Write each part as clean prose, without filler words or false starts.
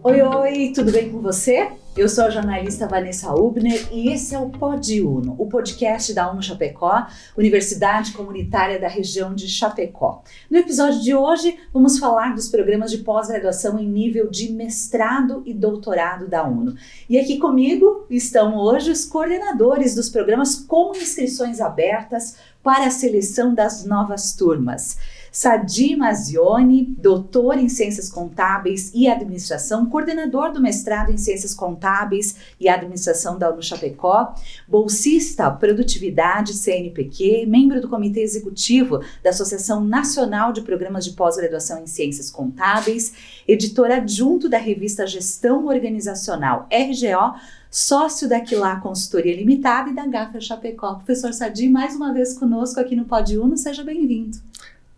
Oi, tudo bem com você? Eu sou a jornalista Vanessa Hubner e esse é o Pod Uno, o podcast da UNO Chapecó, Universidade Comunitária da região de Chapecó. No episódio de hoje, vamos falar dos programas de pós-graduação em nível de mestrado e doutorado da UNO. E aqui comigo estão hoje os coordenadores dos programas com inscrições abertas para a seleção das novas turmas. Sadi Mazioni, doutor em Ciências Contábeis e Administração, coordenador do mestrado em Ciências Contábeis e Administração da UNO Chapecó, bolsista Produtividade CNPq, membro do Comitê Executivo da Associação Nacional de Programas de Pós-Graduação em Ciências Contábeis, editor adjunto da revista Gestão Organizacional RGO, sócio da Quilá Consultoria Limitada e da Gafra Chapecó. Professor Sadi, mais uma vez conosco aqui no Pod Uno, seja bem-vindo.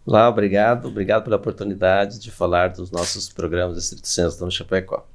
Olá, obrigado pela oportunidade de falar dos nossos programas de estrito senso no Chapecó.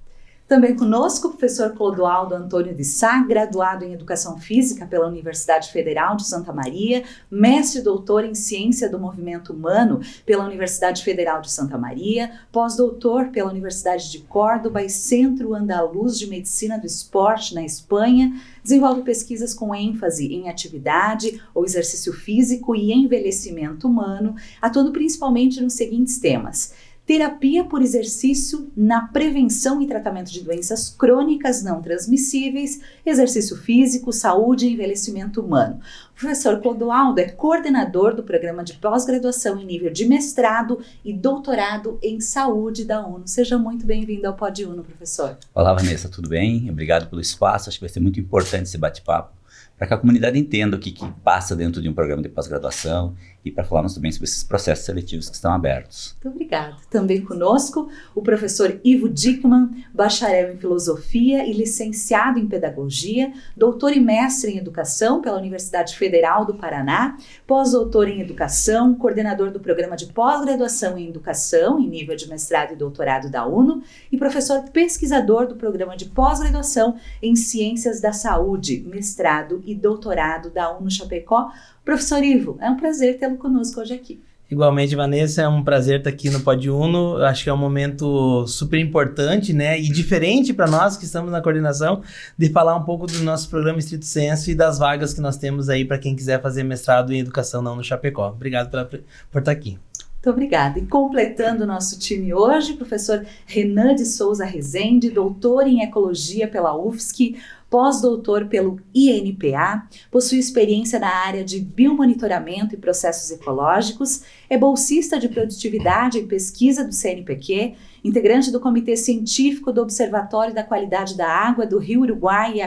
Também conosco o professor Clodoaldo Antônio de Sá, graduado em Educação Física pela Universidade Federal de Santa Maria, mestre e doutor em Ciência do Movimento Humano pela Universidade Federal de Santa Maria, pós-doutor pela Universidade de Córdoba e Centro Andaluz de Medicina do Esporte na Espanha, desenvolve pesquisas com ênfase em atividade ou exercício físico e envelhecimento humano, atuando principalmente nos seguintes temas: terapia por exercício na prevenção e tratamento de doenças crônicas não transmissíveis, exercício físico, saúde e envelhecimento humano. O professor Clodoaldo é coordenador do programa de pós-graduação em nível de mestrado e doutorado em saúde da UNO. Seja muito bem-vindo ao Pod Uno, professor. Olá, Vanessa, tudo bem? Obrigado pelo espaço. Acho que vai ser muito importante esse bate-papo para que a comunidade entenda o que passa dentro de um programa de pós-graduação e para falarmos também sobre esses processos seletivos que estão abertos. Muito obrigada. Também conosco o professor Ivo Dickmann, bacharel em filosofia e licenciado em pedagogia, doutor e mestre em educação pela Universidade Federal do Paraná, pós-doutor em educação, coordenador do programa de pós-graduação em educação em nível de mestrado e doutorado da UNO e professor pesquisador do programa de pós-graduação em ciências da saúde, mestrado e doutorado da UNO Chapecó. Professor Ivo, é um prazer tê-lo conosco hoje aqui. Igualmente, Vanessa, é um prazer estar aqui no Pod Uno. Acho que é um momento super importante, né, e diferente para nós que estamos na coordenação, de falar um pouco do nosso programa Estrito Senso e das vagas que nós temos aí para quem quiser fazer mestrado em educação na UNO Chapecó. Obrigado por estar aqui. Muito obrigada. E completando o nosso time hoje, professor Renan de Souza Rezende, doutor em Ecologia pela UFSC, pós-doutor pelo INPA, possui experiência na área de biomonitoramento e processos ecológicos, é bolsista de produtividade e pesquisa do CNPq, integrante do Comitê Científico do Observatório da Qualidade da Água do Rio Uruguai e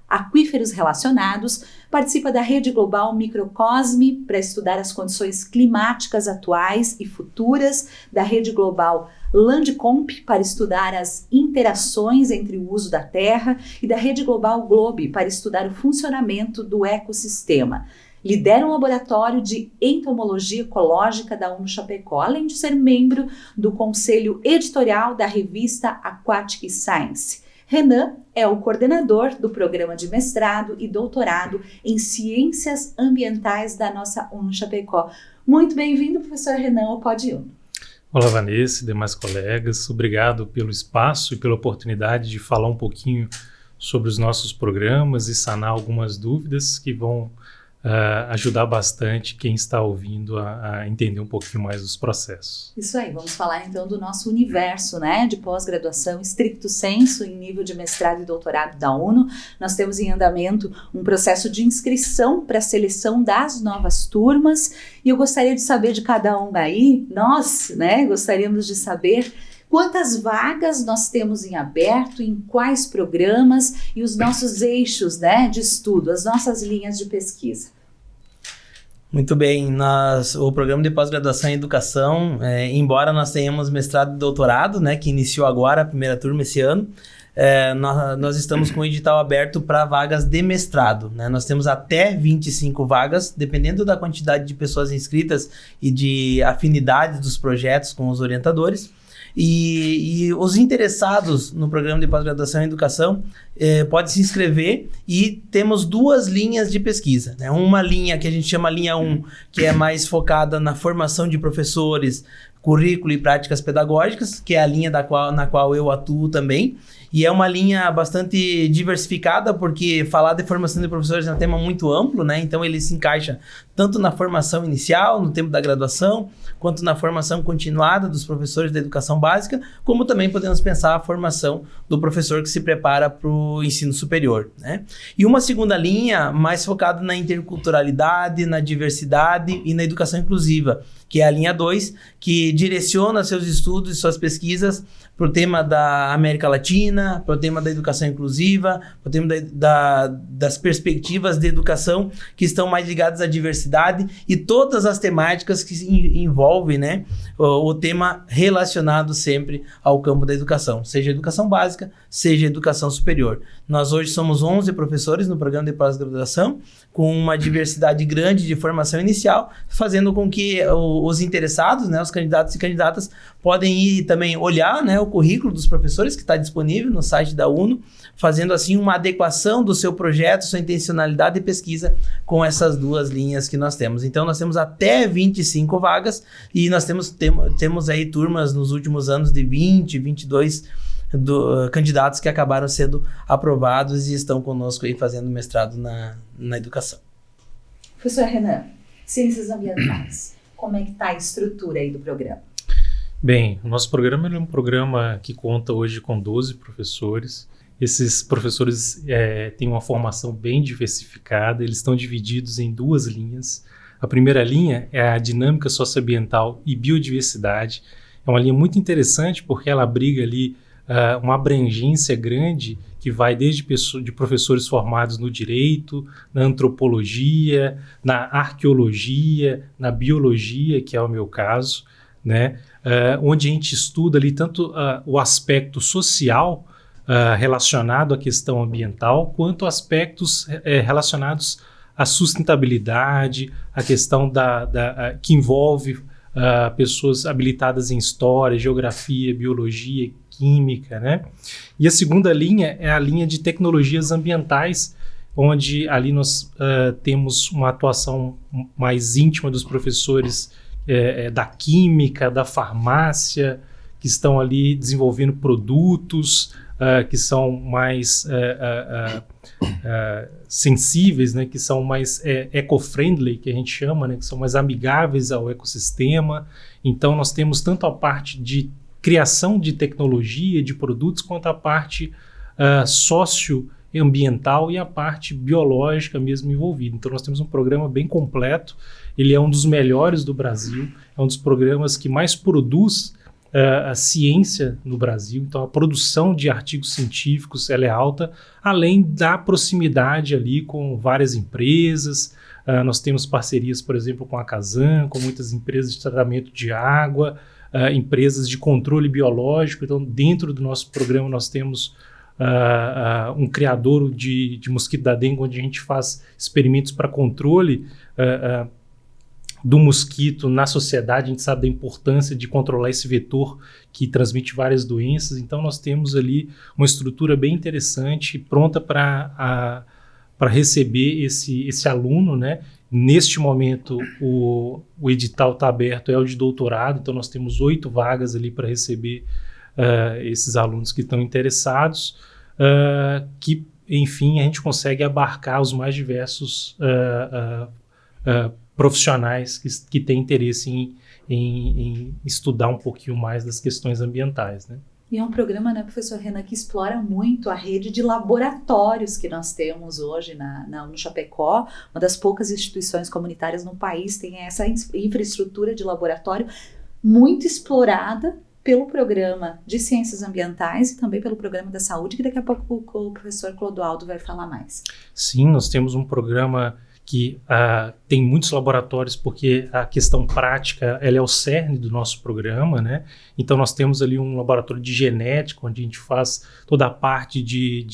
aquíferos relacionados, participa da Rede Global Microcosme para estudar as condições climáticas atuais e futuras, da Rede Global Landcomp para estudar as interações entre o uso da terra e da Rede Global Globe para estudar o funcionamento do ecossistema. Lidera um laboratório de entomologia ecológica da UNO Chapecó, além de ser membro do conselho editorial da revista Aquatic Science. Renan é o coordenador do programa de mestrado e doutorado em Ciências Ambientais da nossa UNO Chapecó. Muito bem-vindo, professor Renan, ao Pod Uno. Olá, Vanessa e demais colegas. Obrigado pelo espaço e pela oportunidade de falar um pouquinho sobre os nossos programas e sanar algumas dúvidas que vão ajudar bastante quem está ouvindo a entender um pouquinho mais dos processos. Isso aí, vamos falar então do nosso universo, né, de pós-graduação stricto sensu em nível de mestrado e doutorado da UNO. Nós temos em andamento um processo de inscrição para a seleção das novas turmas e eu gostaria de saber de cada um aí, nós, né, gostaríamos de saber quantas vagas nós temos em aberto, em quais programas e os nossos eixos, né, de estudo, as nossas linhas de pesquisa. Muito bem, o programa de pós-graduação em educação, embora nós tenhamos mestrado e doutorado, né, que iniciou agora a primeira turma esse ano, nós estamos com o edital aberto para vagas de mestrado, né? Nós temos até 25 vagas, dependendo da quantidade de pessoas inscritas e de afinidade dos projetos com os orientadores. E os interessados no programa de pós-graduação em educação, pode se inscrever e temos 2 linhas de pesquisa, né? Uma linha que a gente chama linha 1, que é mais focada na formação de professores, currículo e práticas pedagógicas, que é a linha na qual eu atuo também. E é uma linha bastante diversificada, porque falar de formação de professores é um tema muito amplo, né? Então ele se encaixa tanto na formação inicial, no tempo da graduação, quanto na formação continuada dos professores da educação básica, como também podemos pensar a formação do professor que se prepara para o ensino superior, né? E uma segunda linha mais focada na interculturalidade, na diversidade e na educação inclusiva, que é a linha 2, que direciona seus estudos e suas pesquisas para o tema da América Latina, para o tema da educação inclusiva, para o tema das perspectivas de educação que estão mais ligadas à diversidade e todas as temáticas que envolvem, né, o tema relacionado sempre ao campo da educação, seja educação básica, seja educação superior. Nós hoje somos 11 professores no programa de pós-graduação, com uma diversidade grande de formação inicial, fazendo com que os interessados, né, os candidatos e candidatas, podem ir também olhar, né, o currículo dos professores que está disponível no site da UNO, fazendo assim uma adequação do seu projeto, sua intencionalidade de pesquisa com essas 2 linhas que nós temos. Então nós temos até 25 vagas e nós temos aí turmas nos últimos anos de 20, 22 candidatos que acabaram sendo aprovados e estão conosco aí fazendo mestrado na educação. Professor Renan, ciências ambientais, como é que está a estrutura aí do programa? Bem, o nosso programa é um programa que conta hoje com 12 professores. Esses professores têm uma formação bem diversificada, eles estão divididos em 2 linhas. A primeira linha é a dinâmica socioambiental e biodiversidade. É uma linha muito interessante porque ela abriga ali uma abrangência grande que vai desde de professores formados no direito, na antropologia, na arqueologia, na biologia, que é o meu caso, né? Onde a gente estuda ali tanto o aspecto social relacionado à questão ambiental, quanto aspectos relacionados à sustentabilidade, a questão que envolve pessoas habilitadas em história, geografia, biologia, química, né? E a segunda linha é a linha de tecnologias ambientais, onde ali nós temos uma atuação mais íntima dos professores da química, da farmácia, que estão ali desenvolvendo produtos que são mais sensíveis, né, que são mais eco-friendly, que a gente chama, né, que são mais amigáveis ao ecossistema. Então nós temos tanto a parte de criação de tecnologia, de produtos, quanto a parte socioambiental e a parte biológica mesmo envolvida. Então nós temos um programa bem completo, ele é um dos melhores do Brasil, é um dos programas que mais produz a ciência no Brasil. Então a produção de artigos científicos ela é alta, além da proximidade ali com várias empresas. Nós temos parcerias, por exemplo, com a Casan, com muitas empresas de tratamento de água, empresas de controle biológico. Então dentro do nosso programa nós temos um criador de mosquito da dengue, onde a gente faz experimentos para controle do mosquito na sociedade. A gente sabe da importância de controlar esse vetor que transmite várias doenças. Então nós temos ali uma estrutura bem interessante, pronta para receber esse aluno, né? Neste momento o edital está aberto, é o de doutorado, então nós temos 8 vagas ali para receber esses alunos que estão interessados, que enfim a gente consegue abarcar os mais diversos profissionais que têm interesse em estudar um pouquinho mais das questões ambientais, né? E é um programa, né, professor Renan, que explora muito a rede de laboratórios que nós temos hoje no Chapecó. Uma das poucas instituições comunitárias no país tem essa infraestrutura de laboratório muito explorada pelo programa de ciências ambientais e também pelo programa da saúde, que daqui a pouco o professor Clodoaldo vai falar mais. Sim, nós temos um programa que tem muitos laboratórios, porque a questão prática ela é o cerne do nosso programa, né? Então nós temos ali um laboratório de genética, onde a gente faz toda a parte de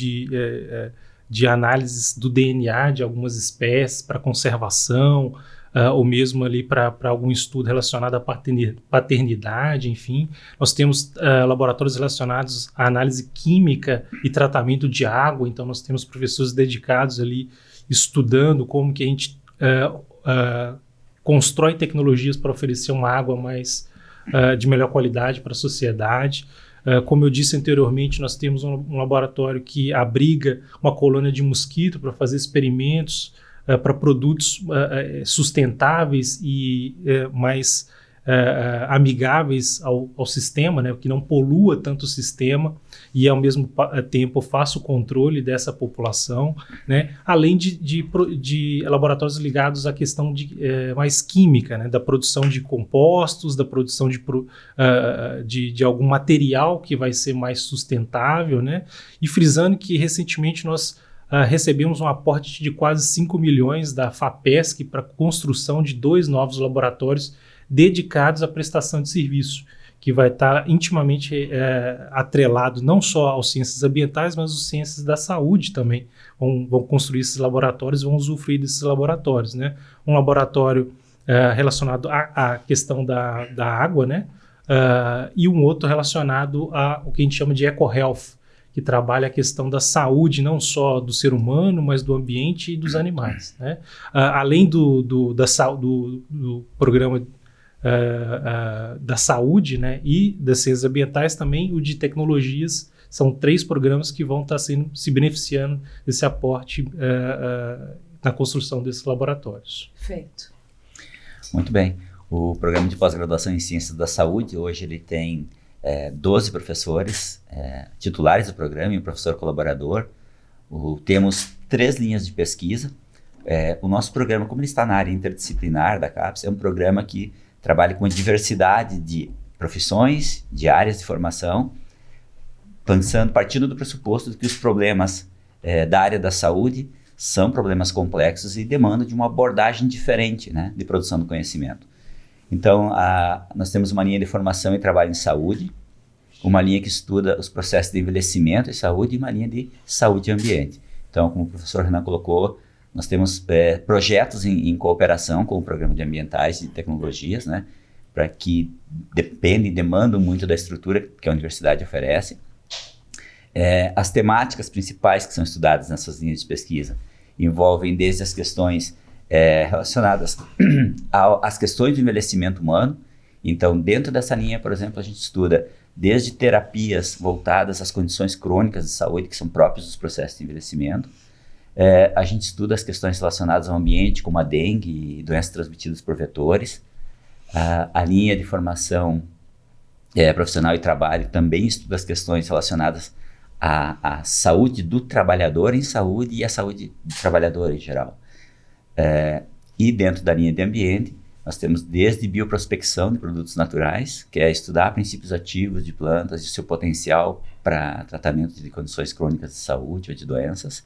análises do DNA de algumas espécies para conservação. ou mesmo ali para algum estudo relacionado à paternidade, enfim. Nós temos laboratórios relacionados à análise química e tratamento de água, então nós temos professores dedicados ali estudando como que a gente constrói tecnologias para oferecer uma água mais de melhor qualidade para a sociedade. Como eu disse anteriormente, nós temos um laboratório que abriga uma colônia de mosquito para fazer experimentos para produtos sustentáveis e mais amigáveis ao sistema, né, que não polua tanto o sistema e ao mesmo tempo faça o controle dessa população, né, além de laboratórios ligados à questão mais química, né, da produção de compostos, da produção de algum material que vai ser mais sustentável, né, e frisando que recentemente nós recebemos um aporte de quase 5 milhões da FAPESC para a construção de 2 novos laboratórios dedicados à prestação de serviço, que vai estar intimamente atrelado não só às ciências ambientais, mas às ciências da saúde também. Vão construir esses laboratórios, vão usufruir desses laboratórios, né? Um laboratório relacionado à questão da água, né? E um outro relacionado ao que a gente chama de EcoHealth, que trabalha a questão da saúde, não só do ser humano, mas do ambiente e dos animais, né? Além do programa da saúde, né, e das ciências ambientais, também o de tecnologias, são 3 programas que vão estar se beneficiando desse aporte na construção desses laboratórios. Perfeito. Muito bem. O programa de pós-graduação em Ciências da Saúde, hoje ele tem 12 professores titulares do programa e um professor colaborador. Temos 3 linhas de pesquisa. O nosso programa, como ele está na área interdisciplinar da CAPES, é um programa que trabalha com a diversidade de profissões, de áreas de formação, partindo do pressuposto de que os problemas da área da saúde são problemas complexos e demandam de uma abordagem diferente, né, de produção do conhecimento. Então, nós temos uma linha de formação e trabalho em saúde, uma linha que estuda os processos de envelhecimento e saúde e uma linha de saúde e ambiente. Então, como o professor Renan colocou, nós temos projetos em cooperação com o Programa de Ambientais e Tecnologias, né, para que demandam muito da estrutura que a universidade oferece. As temáticas principais que são estudadas nessas linhas de pesquisa envolvem desde as questões relacionadas às questões do envelhecimento humano. Então, dentro dessa linha, por exemplo, a gente estuda desde terapias voltadas às condições crônicas de saúde que são próprias dos processos de envelhecimento. A gente estuda as questões relacionadas ao ambiente, como a dengue e doenças transmitidas por vetores. A linha de formação profissional e trabalho também estuda as questões relacionadas à saúde do trabalhador em saúde e à saúde do trabalhador em geral. E dentro da linha de ambiente, nós temos desde bioprospecção de produtos naturais, que é estudar princípios ativos de plantas e seu potencial para tratamento de condições crônicas de saúde ou de doenças,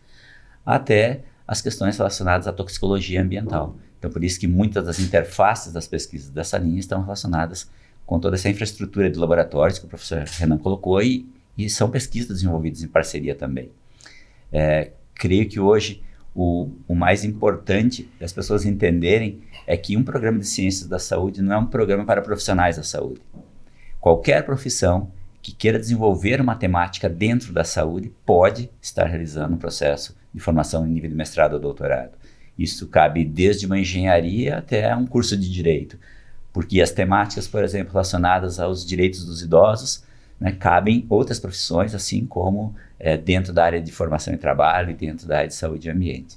até as questões relacionadas à toxicologia ambiental. Então, por isso que muitas das interfaces das pesquisas dessa linha estão relacionadas com toda essa infraestrutura de laboratórios que o professor Renan colocou e são pesquisas desenvolvidas em parceria também. Creio que hoje o mais importante das pessoas entenderem é que um programa de ciências da saúde não é um programa para profissionais da saúde. Qualquer profissão que queira desenvolver uma temática dentro da saúde pode estar realizando um processo de formação em nível de mestrado ou doutorado. Isso cabe desde uma engenharia até um curso de direito, porque as temáticas, por exemplo, relacionadas aos direitos dos idosos, né, cabem outras profissões, assim como dentro da área de formação e trabalho e dentro da área de saúde e ambiente.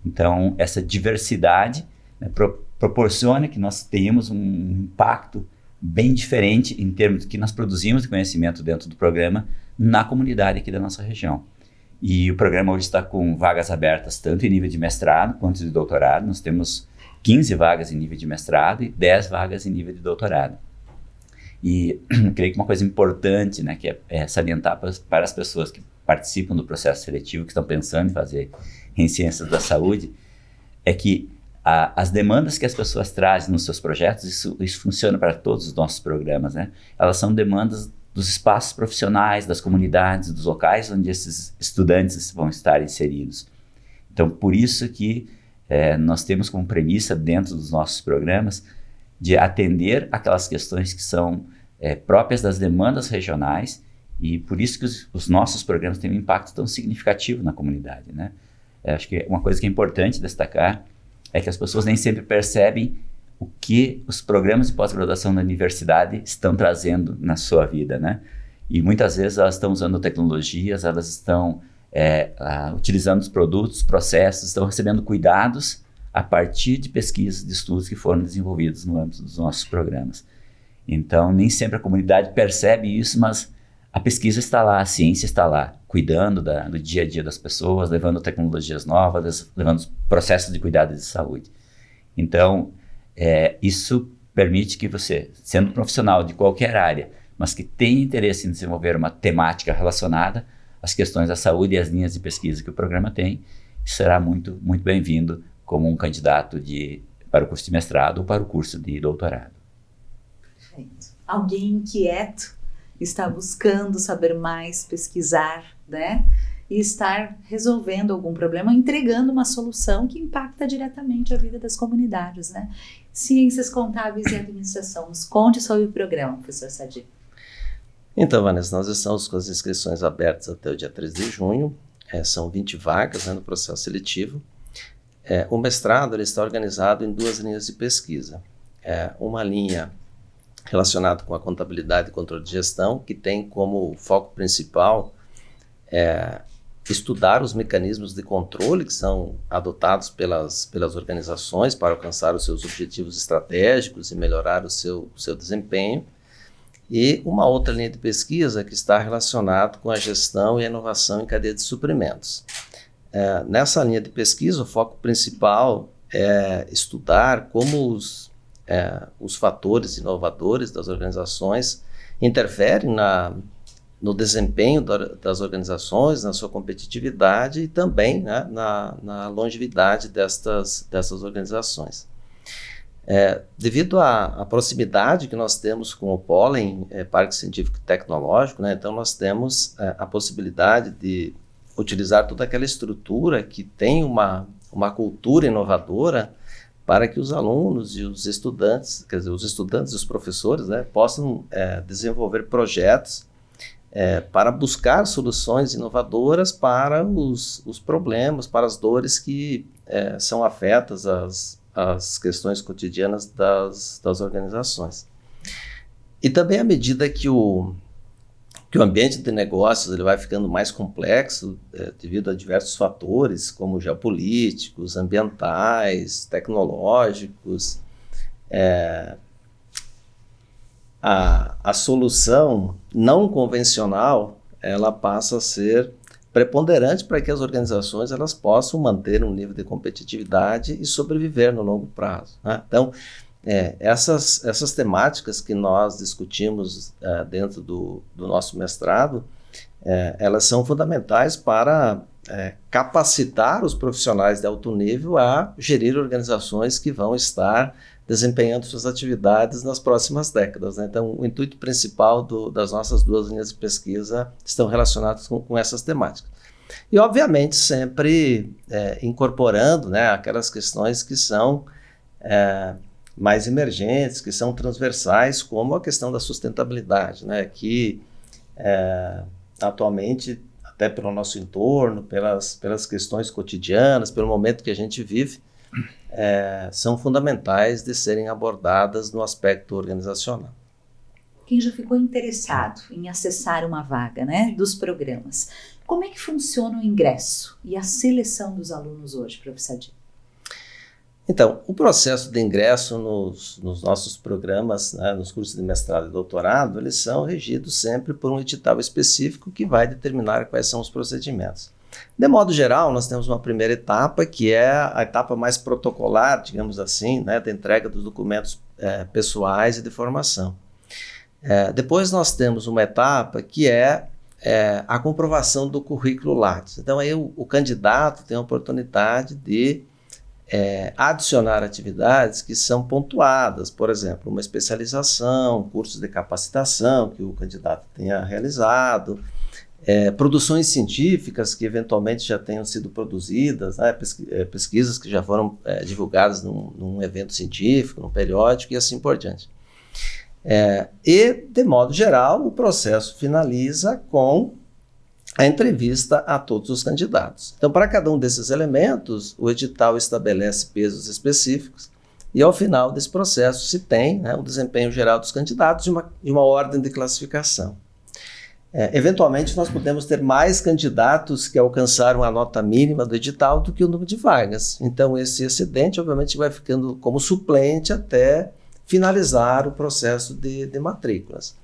Então, essa diversidade, né, proporciona que nós tenhamos um impacto bem diferente em termos do que nós produzimos de conhecimento dentro do programa na comunidade aqui da nossa região. E o programa hoje está com vagas abertas tanto em nível de mestrado quanto de doutorado. Nós temos 15 vagas em nível de mestrado e 10 vagas em nível de doutorado. E creio que uma coisa importante, né, que é salientar para as pessoas que participam do processo seletivo, que estão pensando em fazer em ciências da saúde, é que as demandas que as pessoas trazem nos seus projetos, isso funciona para todos os nossos programas, né? Elas são demandas dos espaços profissionais, das comunidades, dos locais onde esses estudantes vão estar inseridos. Então, por isso que nós temos como premissa dentro dos nossos programas de atender aquelas questões que são próprias das demandas regionais, e por isso que os nossos programas têm um impacto tão significativo na comunidade, né? Acho que uma coisa que é importante destacar é que as pessoas nem sempre percebem o que os programas de pós-graduação da universidade estão trazendo na sua vida, né? E muitas vezes elas estão usando tecnologias, elas estão utilizando os produtos, processos, estão recebendo cuidados a partir de pesquisas, de estudos que foram desenvolvidos no âmbito dos nossos programas. Então, nem sempre a comunidade percebe isso, mas a pesquisa está lá, a ciência está lá, cuidando do dia a dia das pessoas, levando tecnologias novas, levando processos de cuidado de saúde. Então, isso permite que você, sendo profissional de qualquer área, mas que tenha interesse em desenvolver uma temática relacionada às questões da saúde e às linhas de pesquisa que o programa tem, será muito, muito bem-vindo como um candidato para o curso de mestrado ou para o curso de doutorado. Perfeito. Alguém inquieto está buscando saber mais, pesquisar, né? E estar resolvendo algum problema, entregando uma solução que impacta diretamente a vida das comunidades, né? Ciências Contábeis e Administração. Nos conte sobre o programa, professor Sadi. Então, Vanessa, nós estamos com as inscrições abertas até o dia 3 de junho. São 20 vagas, né, no processo seletivo. O mestrado ele está organizado em 2 linhas de pesquisa. Uma linha relacionada com a contabilidade e controle de gestão, que tem como foco principal estudar os mecanismos de controle que são adotados pelas organizações para alcançar os seus objetivos estratégicos e melhorar o seu desempenho. E uma outra linha de pesquisa que está relacionada com a gestão e a inovação em cadeia de suprimentos. Nessa linha de pesquisa, o foco principal é estudar como os fatores inovadores das organizações interferem no desempenho das organizações, na sua competitividade e também, né, na longevidade dessas organizações. Devido à proximidade que nós temos com o Pólen, Parque Científico e Tecnológico, né, então nós temos a possibilidade de utilizar toda aquela estrutura que tem uma cultura inovadora para que os alunos e os estudantes, quer dizer, os estudantes e os professores, né, possam desenvolver projetos para buscar soluções inovadoras para os problemas, para as dores que são afetas às questões cotidianas das organizações. E também à medida que o ambiente de negócios ele vai ficando mais complexo devido a diversos fatores, como geopolíticos, ambientais, tecnológicos, a solução não convencional ela passa a ser preponderante para que as organizações elas possam manter um nível de competitividade e sobreviver no longo prazo, né? Então, essas temáticas que nós discutimos dentro do nosso mestrado, elas são fundamentais para capacitar os profissionais de alto nível a gerir organizações que vão estar desempenhando suas atividades nas próximas décadas, né? Então, o intuito principal das nossas 2 linhas de pesquisa estão relacionados com essas temáticas. E, obviamente, sempre incorporando, né, aquelas questões que são mais emergentes, que são transversais, como a questão da sustentabilidade, né, que atualmente, até pelo nosso entorno, pelas questões cotidianas, pelo momento que a gente vive, são fundamentais de serem abordadas no aspecto organizacional. Quem já ficou interessado em acessar uma vaga, né, dos programas, como é que funciona o ingresso e a seleção dos alunos hoje, professor Sadi? Então, o processo de ingresso nos nossos programas, né, nos cursos de mestrado e doutorado, eles são regidos sempre por um edital específico que vai determinar quais são os procedimentos. De modo geral, nós temos uma primeira etapa, que é a etapa mais protocolar, digamos assim, né, da entrega dos documentos pessoais e de formação. Depois nós temos uma etapa que é a comprovação do currículo Lattes. Então, aí o candidato tem a oportunidade de adicionar atividades que são pontuadas, por exemplo, uma especialização, cursos de capacitação que o candidato tenha realizado, produções científicas que eventualmente já tenham sido produzidas, né, pesquisas que já foram divulgadas num evento científico, num periódico e assim por diante. E, de modo geral, o processo finaliza com a entrevista a todos os candidatos. Então, para cada um desses elementos, o edital estabelece pesos específicos e, ao final desse processo, se tem, né, o desempenho geral dos candidatos de uma ordem de classificação. Eventualmente, nós podemos ter mais candidatos que alcançaram a nota mínima do edital do que o número de vagas. Então, esse excedente, obviamente, vai ficando como suplente até finalizar o processo de matrículas.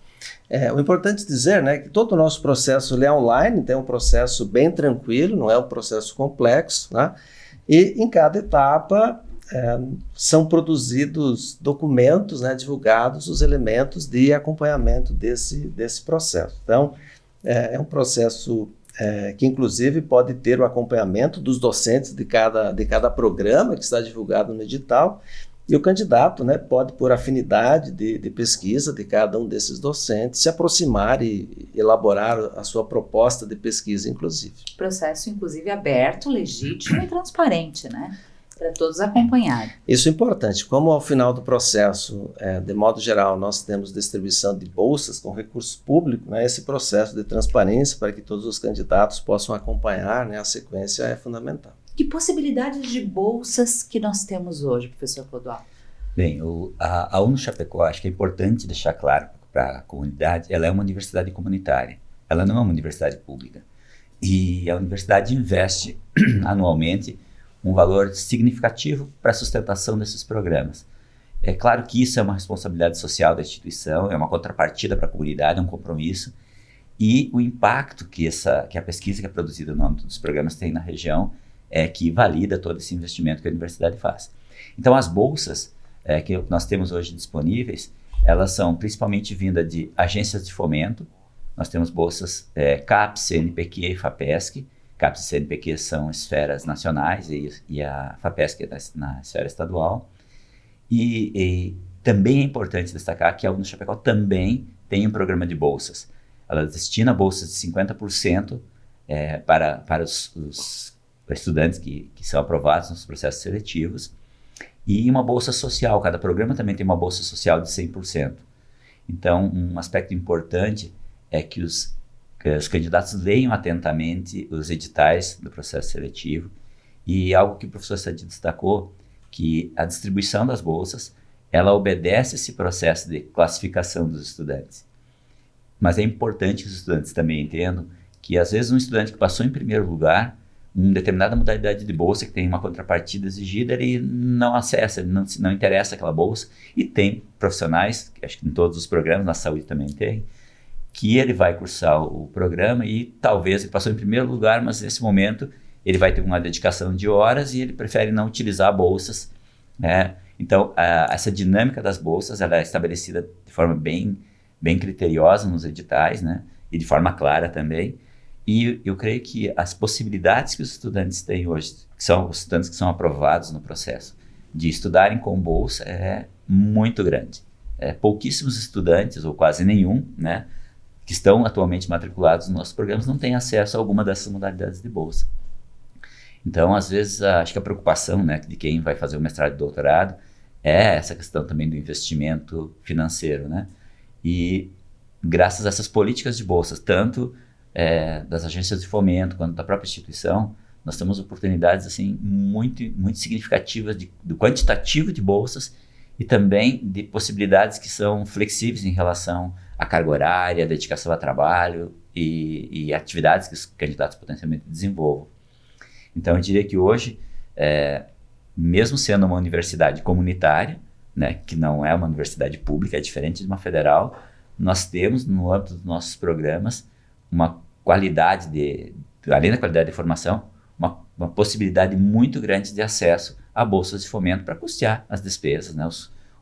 O importante dizer, né, que todo o nosso processo é online, então é um processo bem tranquilo, não é um processo complexo, né? E em cada etapa são produzidos documentos, né, divulgados os elementos de acompanhamento desse processo. Então, é um processo que inclusive pode ter o acompanhamento dos docentes de cada programa que está divulgado no edital, e o candidato, né, pode, por afinidade de pesquisa de cada um desses docentes, se aproximar e elaborar a sua proposta de pesquisa, inclusive. Processo, inclusive, aberto, legítimo e transparente, né? Para todos acompanharem. Isso é importante. Como ao final do processo, de modo geral, nós temos distribuição de bolsas com recursos públicos, né, esse processo de transparência para que todos os candidatos possam acompanhar, né, a sequência é fundamental. Que possibilidades de bolsas que nós temos hoje, professor Clodoaldo? Bem, a UNO Chapecó, acho que é importante deixar claro para a comunidade, ela é uma universidade comunitária, ela não é uma universidade pública. E a universidade investe anualmente um valor significativo para a sustentação desses programas. É claro que isso é uma responsabilidade social da instituição, é uma contrapartida para a comunidade, é um compromisso, e o impacto que a pesquisa que é produzida no âmbito dos programas tem na região que valida todo esse investimento que a universidade faz. Então, as bolsas que nós temos hoje disponíveis, elas são principalmente vindas de agências de fomento. Nós temos bolsas CAPES, CNPq e FAPESC. CAPES e CNPq são esferas nacionais e a FAPESC é na esfera estadual. E também é importante destacar que a UNO Chapecó também tem um programa de bolsas. Ela destina bolsas de 50% para os estudantes que são aprovados nos processos seletivos, e uma bolsa social. Cada programa também tem uma bolsa social de 100%. Então, um aspecto importante é que os candidatos leiam atentamente os editais do processo seletivo, e algo que o professor Sadi destacou, que a distribuição das bolsas, ela obedece esse processo de classificação dos estudantes. Mas é importante que os estudantes também entendam que, às vezes, um estudante que passou em primeiro lugar, uma determinada modalidade de bolsa que tem uma contrapartida exigida, ele não acessa, ele não interessa aquela bolsa. E tem profissionais, que acho que em todos os programas, na saúde também tem, que ele vai cursar o programa e talvez ele passou em primeiro lugar, mas nesse momento ele vai ter uma dedicação de horas e ele prefere não utilizar bolsas, né? Então, essa dinâmica das bolsas, ela é estabelecida de forma bem criteriosa nos editais, né? E de forma clara também. E eu creio que as possibilidades que os estudantes têm hoje, que são os estudantes que são aprovados no processo, de estudarem com bolsa é muito grande. Pouquíssimos estudantes, ou quase nenhum, né, que estão atualmente matriculados nos nossos programas, não têm acesso a alguma dessas modalidades de bolsa. Então, às vezes, acho que a preocupação, né, de quem vai fazer o mestrado e doutorado é essa questão também do investimento financeiro, né? E graças a essas políticas de bolsas, tanto das agências de fomento quanto da própria instituição, nós temos oportunidades assim, muito, muito significativas do quantitativo de bolsas e também de possibilidades que são flexíveis em relação à carga horária, dedicação a trabalho e atividades que os candidatos potencialmente desenvolvam. Então, eu diria que hoje, mesmo sendo uma universidade comunitária, né, que não é uma universidade pública, é diferente de uma federal, nós temos, no âmbito dos nossos programas, uma qualidade além da qualidade de formação, uma possibilidade muito grande de acesso a bolsas de fomento para custear as despesas, né,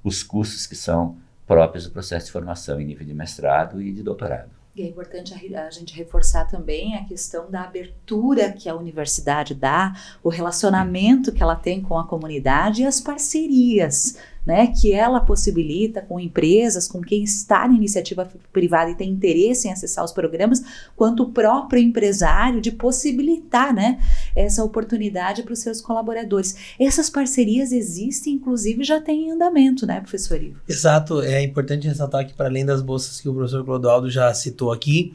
os custos que são próprios do processo de formação em nível de mestrado e de doutorado. E é importante a gente reforçar também a questão da abertura que a universidade dá, o relacionamento que ela tem com a comunidade e as parcerias, né, que ela possibilita com empresas, com quem está na iniciativa privada e tem interesse em acessar os programas, quanto o próprio empresário de possibilitar, né, essa oportunidade para os seus colaboradores. Essas parcerias existem, inclusive já têm em andamento, né, professor Ivo? Exato, é importante ressaltar que para além das bolsas que o professor Clodoaldo já citou aqui,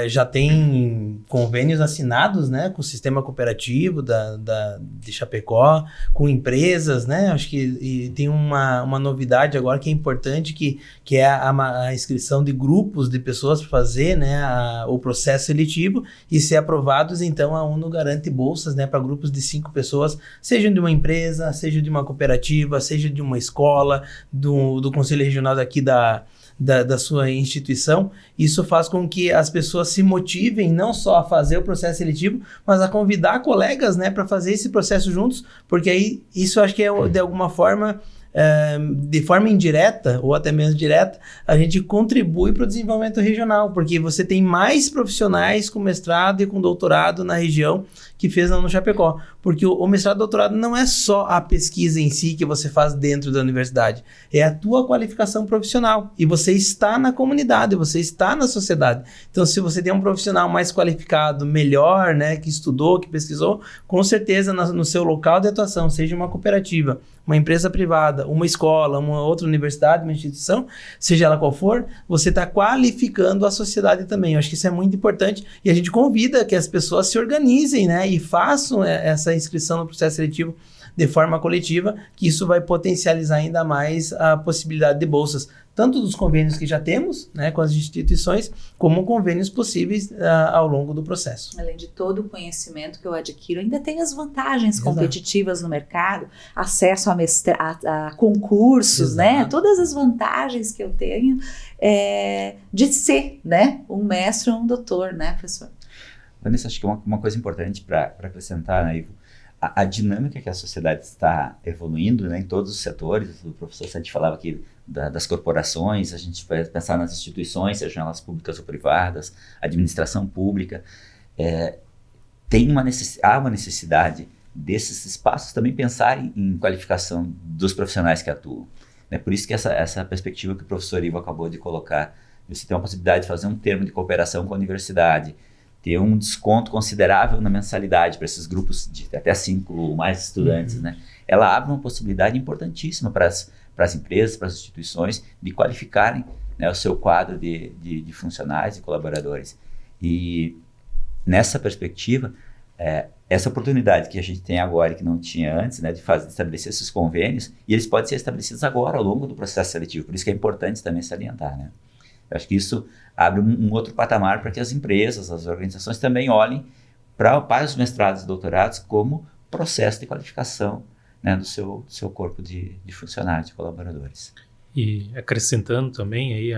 já tem convênios assinados, né, com o sistema cooperativo de Chapecó, com empresas, né, acho que tem uma novidade agora que é importante, que é a inscrição de grupos de pessoas para fazer, né, o processo seletivo, e se aprovados, então a UNO garante bolsas, né, para grupos de 5 pessoas, sejam de uma empresa, seja de uma cooperativa, seja de uma escola, do Conselho Regional daqui da sua instituição. Isso faz com que as pessoas se motivem não só a fazer o processo seletivo, mas a convidar colegas, né, para fazer esse processo juntos, porque aí isso acho que é de alguma forma, de forma indireta ou até mesmo direta, a gente contribui para o desenvolvimento regional, porque você tem mais profissionais com mestrado e com doutorado na região que fez no Chapecó, porque o mestrado e doutorado não é só a pesquisa em si que você faz dentro da universidade, é a tua qualificação profissional, e você está na comunidade, você está na sociedade. Então, se você tem um profissional mais qualificado, melhor, né, que estudou, que pesquisou, com certeza no seu local de atuação, seja uma cooperativa, uma empresa privada, uma escola, uma outra universidade, uma instituição, seja ela qual for, você está qualificando a sociedade também. Eu acho que isso é muito importante, e a gente convida que as pessoas se organizem, né, e façam essa inscrição no processo seletivo de forma coletiva, que isso vai potencializar ainda mais a possibilidade de bolsas, tanto dos convênios que já temos, né, com as instituições, como convênios possíveis ao longo do processo. Além de todo o conhecimento que eu adquiro, ainda tem as vantagens competitivas no mercado, acesso a concursos, né, todas as vantagens que eu tenho de ser, né, um mestre ou um doutor, né, professor? Vanessa, acho que uma coisa importante para acrescentar, né, Ivo, a dinâmica que a sociedade está evoluindo, né, em todos os setores. O professor Santi falava aqui das corporações, a gente vai pensar nas instituições, sejam elas públicas ou privadas, administração pública. Há uma necessidade desses espaços também pensar em qualificação dos profissionais que atuam. Né? Por isso que essa perspectiva que o professor Ivo acabou de colocar, você tem uma possibilidade de fazer um termo de cooperação com a universidade, ter um desconto considerável na mensalidade para esses grupos de até 5 ou mais estudantes, né? Ela abre uma possibilidade importantíssima para as empresas, para as instituições, de qualificarem, né, o seu quadro de funcionários e colaboradores. E nessa perspectiva, essa oportunidade que a gente tem agora e que não tinha antes, né, de estabelecer esses convênios, e eles podem ser estabelecidos agora ao longo do processo seletivo, por isso que é importante também salientar, né? Eu acho que isso abre um outro patamar para que as empresas, as organizações também olhem para os mestrados e doutorados como processo de qualificação, né, do seu corpo de funcionários, de colaboradores. E acrescentando também aí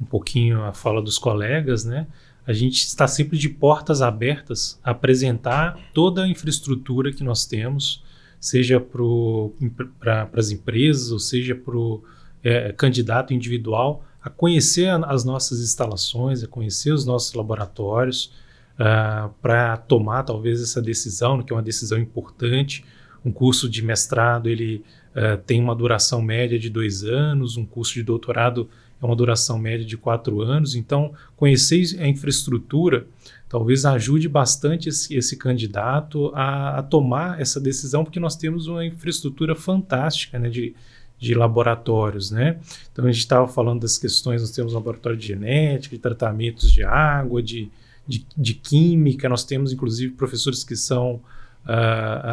um pouquinho a fala dos colegas, né, a gente está sempre de portas abertas a apresentar toda a infraestrutura que nós temos, seja para as empresas, ou seja para o candidato individual, a conhecer as nossas instalações, a conhecer os nossos laboratórios, para tomar talvez essa decisão, que é uma decisão importante. Um curso de mestrado ele tem uma duração média de 2 anos, um curso de doutorado é uma duração média de 4 anos, então conhecer a infraestrutura talvez ajude bastante esse candidato a tomar essa decisão, porque nós temos uma infraestrutura fantástica, né, de laboratórios, né? Então a gente estava falando das questões, nós temos um laboratório de genética, de tratamentos de água, de química, nós temos inclusive professores que são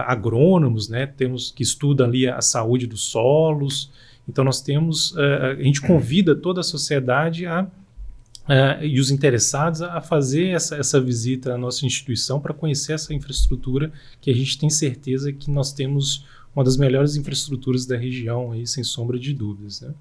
agrônomos, né? Temos que estudam ali a saúde dos solos. Então nós temos, a gente convida toda a sociedade e os interessados a fazer essa visita à nossa instituição para conhecer essa infraestrutura, que a gente tem certeza que nós temos uma das melhores infraestruturas da região, aí, sem sombra de dúvidas, né?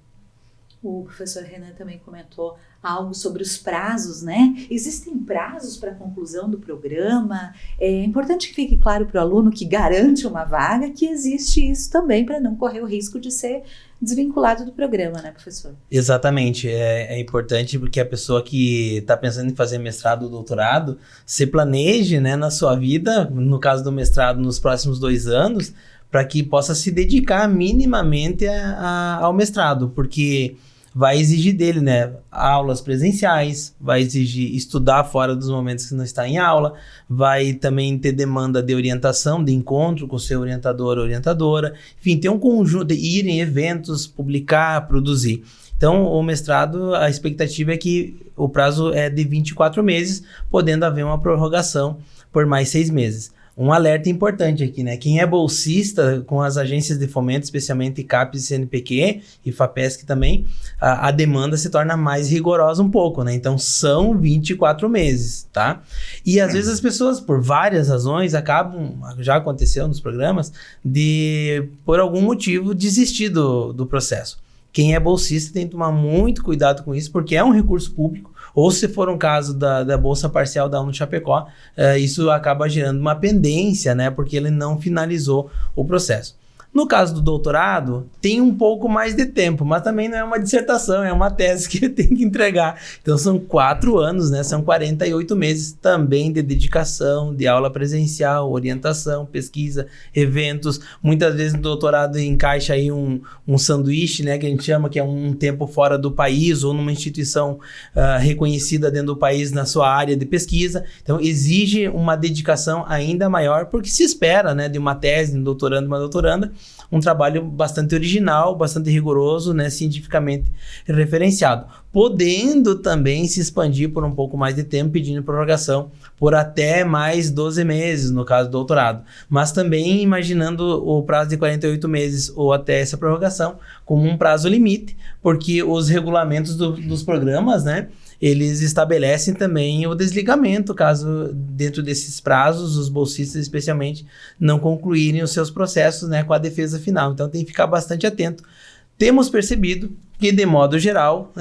O professor Renan também comentou algo sobre os prazos, né? Existem prazos para a conclusão do programa? É importante que fique claro para o aluno que garante uma vaga que existe isso também, para não correr o risco de ser desvinculado do programa, né, professor? Exatamente, é importante porque a pessoa que está pensando em fazer mestrado ou doutorado se planeje, né, na sua vida, no caso do mestrado, nos próximos 2 anos, para que possa se dedicar minimamente ao mestrado, porque vai exigir dele, né, aulas presenciais, vai exigir estudar fora dos momentos que não está em aula, vai também ter demanda de orientação, de encontro com seu orientador ou orientadora, enfim, tem um conjunto de ir em eventos, publicar, produzir. Então, o mestrado, a expectativa é que o prazo é de 24 meses, podendo haver uma prorrogação por mais 6 meses. Um alerta importante aqui, né? Quem é bolsista com as agências de fomento, especialmente CAPES e CNPq e FAPESC também, a demanda se torna mais rigorosa um pouco, né? Então, são 24 meses, tá? E às vezes as pessoas, por várias razões, acabam, já aconteceu nos programas, de, por algum motivo, desistir do processo. Quem é bolsista tem que tomar muito cuidado com isso, porque é um recurso público, ou se for um caso da Bolsa Parcial da UNO-Chapecó, isso acaba gerando uma pendência, né, porque ele não finalizou o processo. No caso do doutorado, tem um pouco mais de tempo, mas também não é uma dissertação, é uma tese que tem que entregar. Então são 4 anos, né? São 48 meses também de dedicação, de aula presencial, orientação, pesquisa, eventos. Muitas vezes no doutorado encaixa aí um sanduíche, né? Que a gente chama, que é um tempo fora do país ou numa instituição reconhecida dentro do país na sua área de pesquisa. Então exige uma dedicação ainda maior, porque se espera, né? De uma tese, de um doutorando e uma doutoranda, um trabalho bastante original, bastante rigoroso, né, cientificamente referenciado, podendo também se expandir por um pouco mais de tempo, pedindo prorrogação por até mais 12 meses, no caso do doutorado, mas também imaginando o prazo de 48 meses ou até essa prorrogação como um prazo limite, porque os regulamentos dos programas, né, eles estabelecem também o desligamento, caso dentro desses prazos, os bolsistas especialmente não concluírem os seus processos, né, com a defesa final. Então tem que ficar bastante atento. Temos percebido que, de modo geral,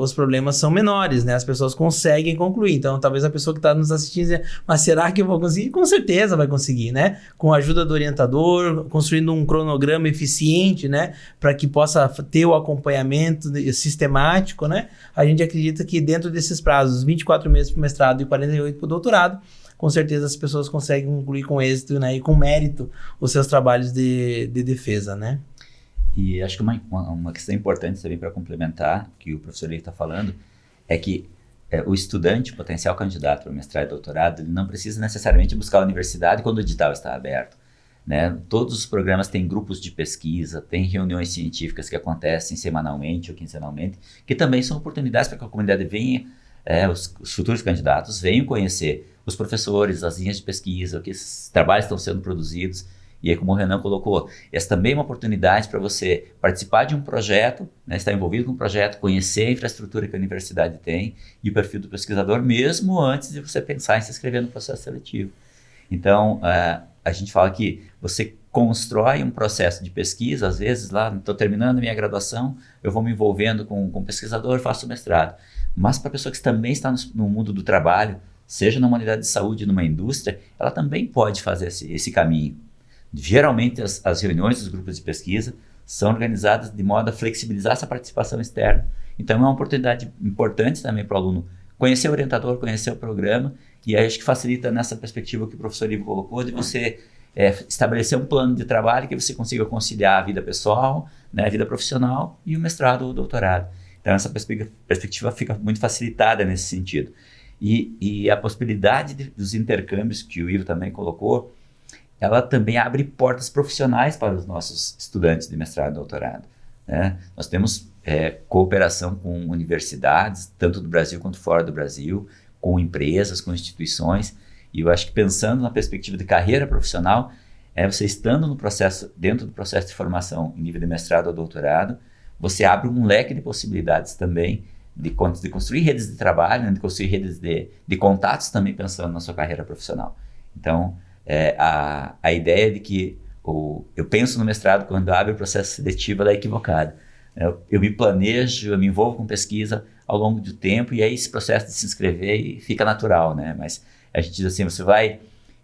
os problemas são menores, né? As pessoas conseguem concluir. Então, talvez a pessoa que está nos assistindo dizer, mas será que eu vou conseguir? Com certeza vai conseguir, né? Com a ajuda do orientador, construindo um cronograma eficiente, né? Para que possa ter o acompanhamento sistemático, né? A gente acredita que dentro desses prazos, 24 meses para o mestrado e 48 para o doutorado, com certeza as pessoas conseguem concluir com êxito, né? E com mérito os seus trabalhos de defesa, né? E acho que uma questão importante também para complementar, que o professor está falando, é que o estudante, o potencial candidato para mestrado e doutorado, ele não precisa necessariamente buscar a universidade quando o edital está aberto, né? Todos os programas têm grupos de pesquisa, tem reuniões científicas que acontecem semanalmente ou quinzenalmente, que também são oportunidades para que a comunidade venha, os futuros candidatos venham conhecer os professores, as linhas de pesquisa, o que esses trabalhos estão sendo produzidos. E aí, como o Renan colocou, essa também é uma oportunidade para você participar de um projeto, né, estar envolvido com um projeto, conhecer a infraestrutura que a universidade tem e o perfil do pesquisador, mesmo antes de você pensar em se inscrever no processo seletivo. Então, a gente fala que você constrói um processo de pesquisa, às vezes lá, estou terminando a minha graduação, eu vou me envolvendo com um pesquisador, faço mestrado. Mas para a pessoa que também está no mundo do trabalho, seja numa unidade de saúde, numa indústria, ela também pode fazer esse caminho. Geralmente as reuniões dos grupos de pesquisa são organizadas de modo a flexibilizar essa participação externa. Então é uma oportunidade importante também para o aluno conhecer o orientador, conhecer o programa, e aí acho que facilita nessa perspectiva que o professor Ivo colocou, de você estabelecer um plano de trabalho que você consiga conciliar a vida pessoal, né, a vida profissional e o mestrado ou o doutorado. Então essa perspectiva fica muito facilitada nesse sentido. E a possibilidade dos intercâmbios que o Ivo também colocou, ela também abre portas profissionais para os nossos estudantes de mestrado e doutorado, né? Nós temos cooperação com universidades, tanto do Brasil quanto fora do Brasil, com empresas, com instituições, e eu acho que pensando na perspectiva de carreira profissional, você estando no processo, dentro do processo de formação em nível de mestrado ou doutorado, você abre um leque de possibilidades também de construir redes de trabalho, né? De construir redes de contatos também pensando na sua carreira profissional. Então, a ideia de que eu penso no mestrado quando abre o processo seletivo, ela é equivocada. Eu me planejo, eu me envolvo com pesquisa ao longo do tempo, e aí esse processo de se inscrever fica natural, né? Mas a gente diz assim, você vai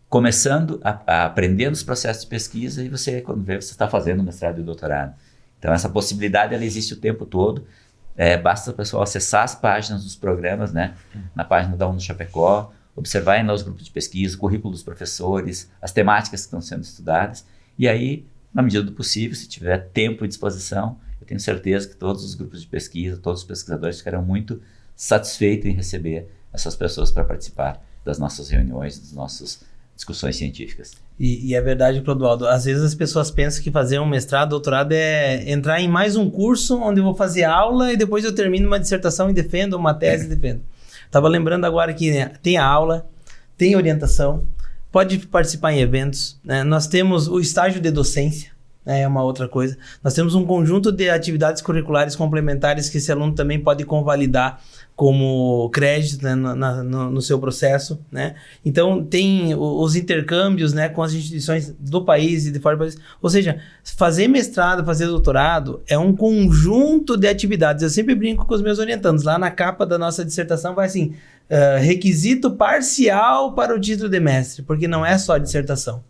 começando a aprender nos processos de pesquisa, e você, quando vê, você está fazendo mestrado e doutorado. Então essa possibilidade, ela existe o tempo todo. Basta o pessoal acessar as páginas dos programas, né? Na página da UNO-Chapecó, observarem lá os grupos de pesquisa, o currículo dos professores, as temáticas que estão sendo estudadas, e aí na medida do possível, se tiver tempo e disposição, eu tenho certeza que todos os grupos de pesquisa, todos os pesquisadores ficarão muito satisfeitos em receber essas pessoas para participar das nossas reuniões, das nossas discussões científicas. E é verdade, Clodoaldo, às vezes as pessoas pensam que fazer um mestrado, doutorado é entrar em mais um curso onde eu vou fazer aula e depois eu termino uma dissertação e defendo, uma tese e defendo. Estava lembrando agora que, né, tem a aula, tem orientação, pode participar em eventos, né? Nós temos o estágio de docência, né, é uma outra coisa. Nós temos um conjunto de atividades curriculares complementares que esse aluno também pode convalidar como crédito, né, no seu processo, né? Então tem os intercâmbios, né, com as instituições do país e de fora do país. Ou seja, fazer mestrado, fazer doutorado é um conjunto de atividades. Eu sempre brinco com os meus orientandos. Lá na capa da nossa dissertação vai assim, requisito parcial para o título de mestre, porque não é só dissertação.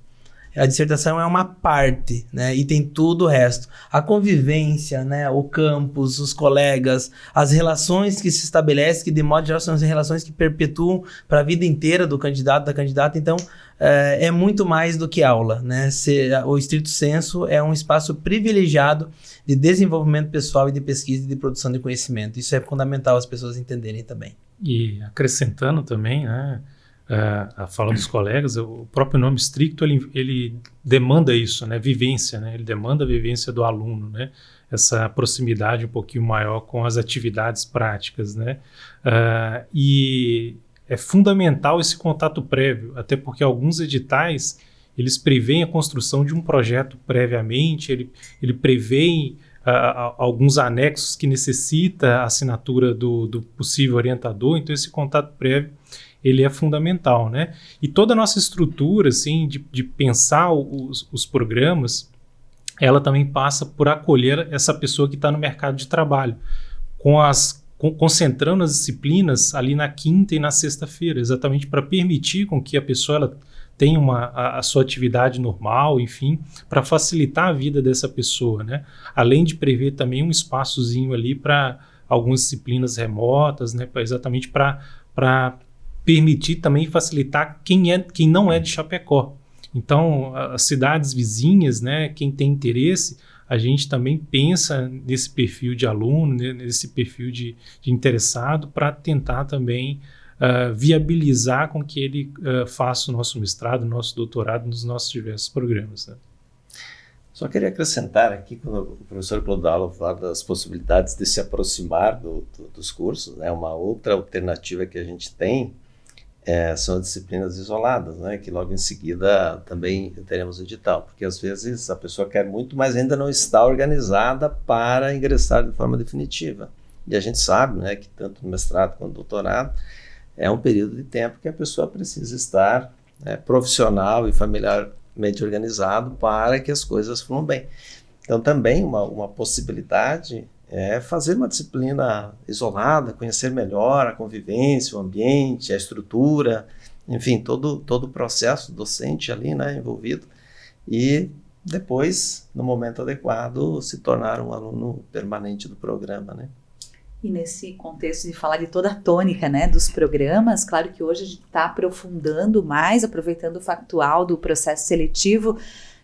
A dissertação é uma parte, né? E tem tudo o resto. A convivência, né? O campus, os colegas, as relações que se estabelecem, que de modo geral são as relações que perpetuam para a vida inteira do candidato, da candidata. Então, é muito mais do que aula, né? O estrito sensu é um espaço privilegiado de desenvolvimento pessoal e de pesquisa e de produção de conhecimento. Isso é fundamental as pessoas entenderem também. E acrescentando também, né? A fala dos colegas, o próprio nome estricto, ele demanda isso, né? Vivência, né? Ele demanda a vivência do aluno, né? Essa proximidade um pouquinho maior com as atividades práticas, né? E é fundamental esse contato prévio, até porque alguns editais, eles prevêem a construção de um projeto previamente, ele prevê alguns anexos que necessita a assinatura do possível orientador, então esse contato prévio ele é fundamental, né? E toda a nossa estrutura, assim, de pensar os programas, ela também passa por acolher essa pessoa que está no mercado de trabalho, concentrando as disciplinas ali na quinta e na sexta-feira, exatamente para permitir com que a pessoa ela tenha a sua atividade normal, enfim, para facilitar a vida dessa pessoa, né? Além de prever também um espaçozinho ali para algumas disciplinas remotas, né? Exatamente para permitir também facilitar quem não é de Chapecó. Então, as cidades vizinhas, né, quem tem interesse, a gente também pensa nesse perfil de aluno, né, nesse perfil de interessado, para tentar também viabilizar com que ele faça o nosso mestrado, o nosso doutorado nos nossos diversos programas, né? Só queria acrescentar aqui, quando o professor Clodoaldo fala das possibilidades de se aproximar dos cursos, né, uma outra alternativa que a gente tem são as disciplinas isoladas, né, que logo em seguida também teremos o edital, porque às vezes a pessoa quer muito, mas ainda não está organizada para ingressar de forma definitiva. E a gente sabe, né, que tanto no mestrado quanto no doutorado é um período de tempo que a pessoa precisa estar profissional e familiarmente organizado para que as coisas fluam bem. Então também uma possibilidade é fazer uma disciplina isolada, conhecer melhor a convivência, o ambiente, a estrutura, enfim, todo o processo docente ali, né, envolvido, e depois, no momento adequado, se tornar um aluno permanente do programa, né? E nesse contexto de falar de toda a tônica, né, dos programas, claro que hoje a gente está aprofundando mais, aproveitando o factual do processo seletivo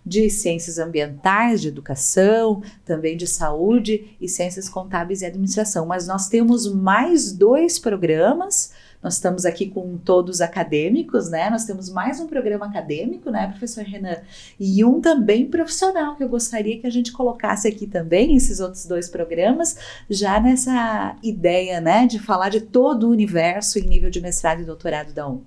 de ciências ambientais, de educação, também de saúde e ciências contábeis e administração. Mas nós temos mais 2 programas, nós estamos aqui com todos acadêmicos, né? Nós temos mais um programa acadêmico, né, professor Renan? E um também profissional, que eu gostaria que a gente colocasse aqui também, esses outros 2 programas, já nessa ideia, né, de falar de todo o universo em nível de mestrado e doutorado da UNE.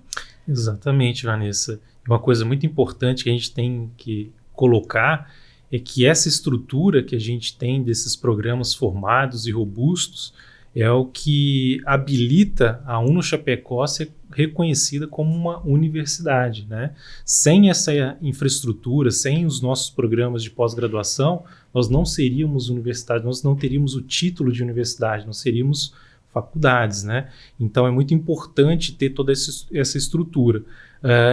Exatamente, Vanessa. Uma coisa muito importante que a gente tem que colocar é que essa estrutura que a gente tem desses programas formados e robustos é o que habilita a UNO-Chapecó ser reconhecida como uma universidade, né? Sem essa infraestrutura, sem os nossos programas de pós-graduação, nós não seríamos universidade, nós não teríamos o título de universidade, nós seríamos faculdades, né? Então é muito importante ter toda essa estrutura.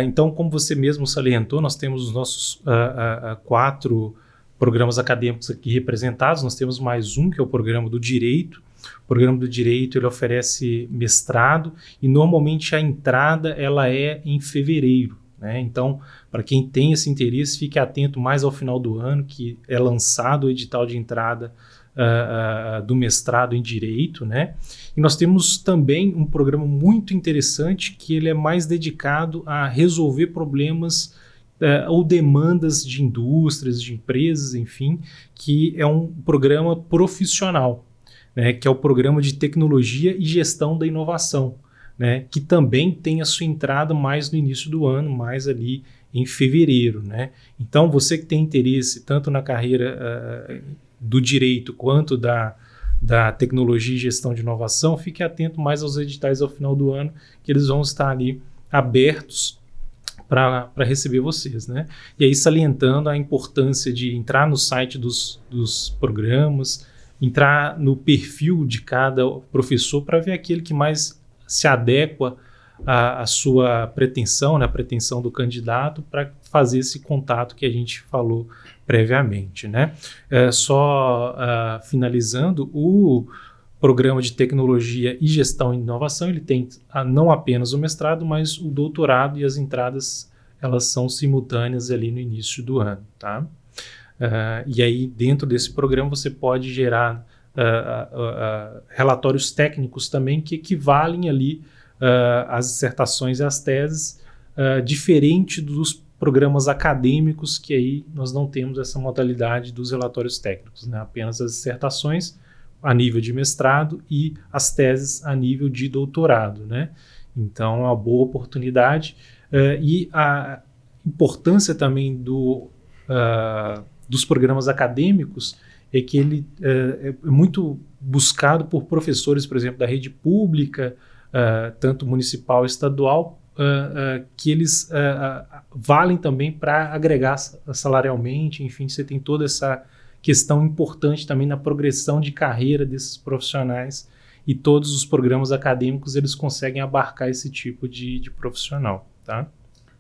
Então, como você mesmo salientou, nós temos os nossos 4 programas acadêmicos aqui representados, nós temos mais um, que é o programa do Direito. O programa do Direito, ele oferece mestrado e normalmente a entrada ela é em fevereiro, né? Então, para quem tem esse interesse, fique atento mais ao final do ano, que é lançado o edital de entrada do mestrado em Direito, né? E nós temos também um programa muito interessante que ele é mais dedicado a resolver problemas ou demandas de indústrias, de empresas, enfim, que é um programa profissional, né? Que é o Programa de Tecnologia e Gestão da Inovação, né? Que também tem a sua entrada mais no início do ano, mais ali em fevereiro, né? Então, você que tem interesse tanto na carreira do direito quanto da tecnologia e gestão de inovação, fique atento mais aos editais ao final do ano, que eles vão estar ali abertos para receber vocês, né? E aí salientando a importância de entrar no site dos programas, entrar no perfil de cada professor para ver aquele que mais se adequa à sua pretensão, né? A pretensão do candidato, para fazer esse contato que a gente falou previamente, né? Finalizando, o Programa de Tecnologia e Gestão e Inovação, ele tem não apenas o mestrado, mas o doutorado, e as entradas, elas são simultâneas ali no início do ano, tá? E aí, dentro desse programa, você pode gerar relatórios técnicos também que equivalem ali às dissertações e às teses, diferente dos programas acadêmicos, que aí nós não temos essa modalidade dos relatórios técnicos, né? Apenas as dissertações a nível de mestrado e as teses a nível de doutorado, né? Então, é uma boa oportunidade. E a importância também dos programas acadêmicos é que ele é muito buscado por professores, por exemplo, da rede pública, tanto municipal e estadual, que eles valem também para agregar salarialmente. Enfim, você tem toda essa questão importante também na progressão de carreira desses profissionais, e todos os programas acadêmicos eles conseguem abarcar esse tipo de profissional, tá?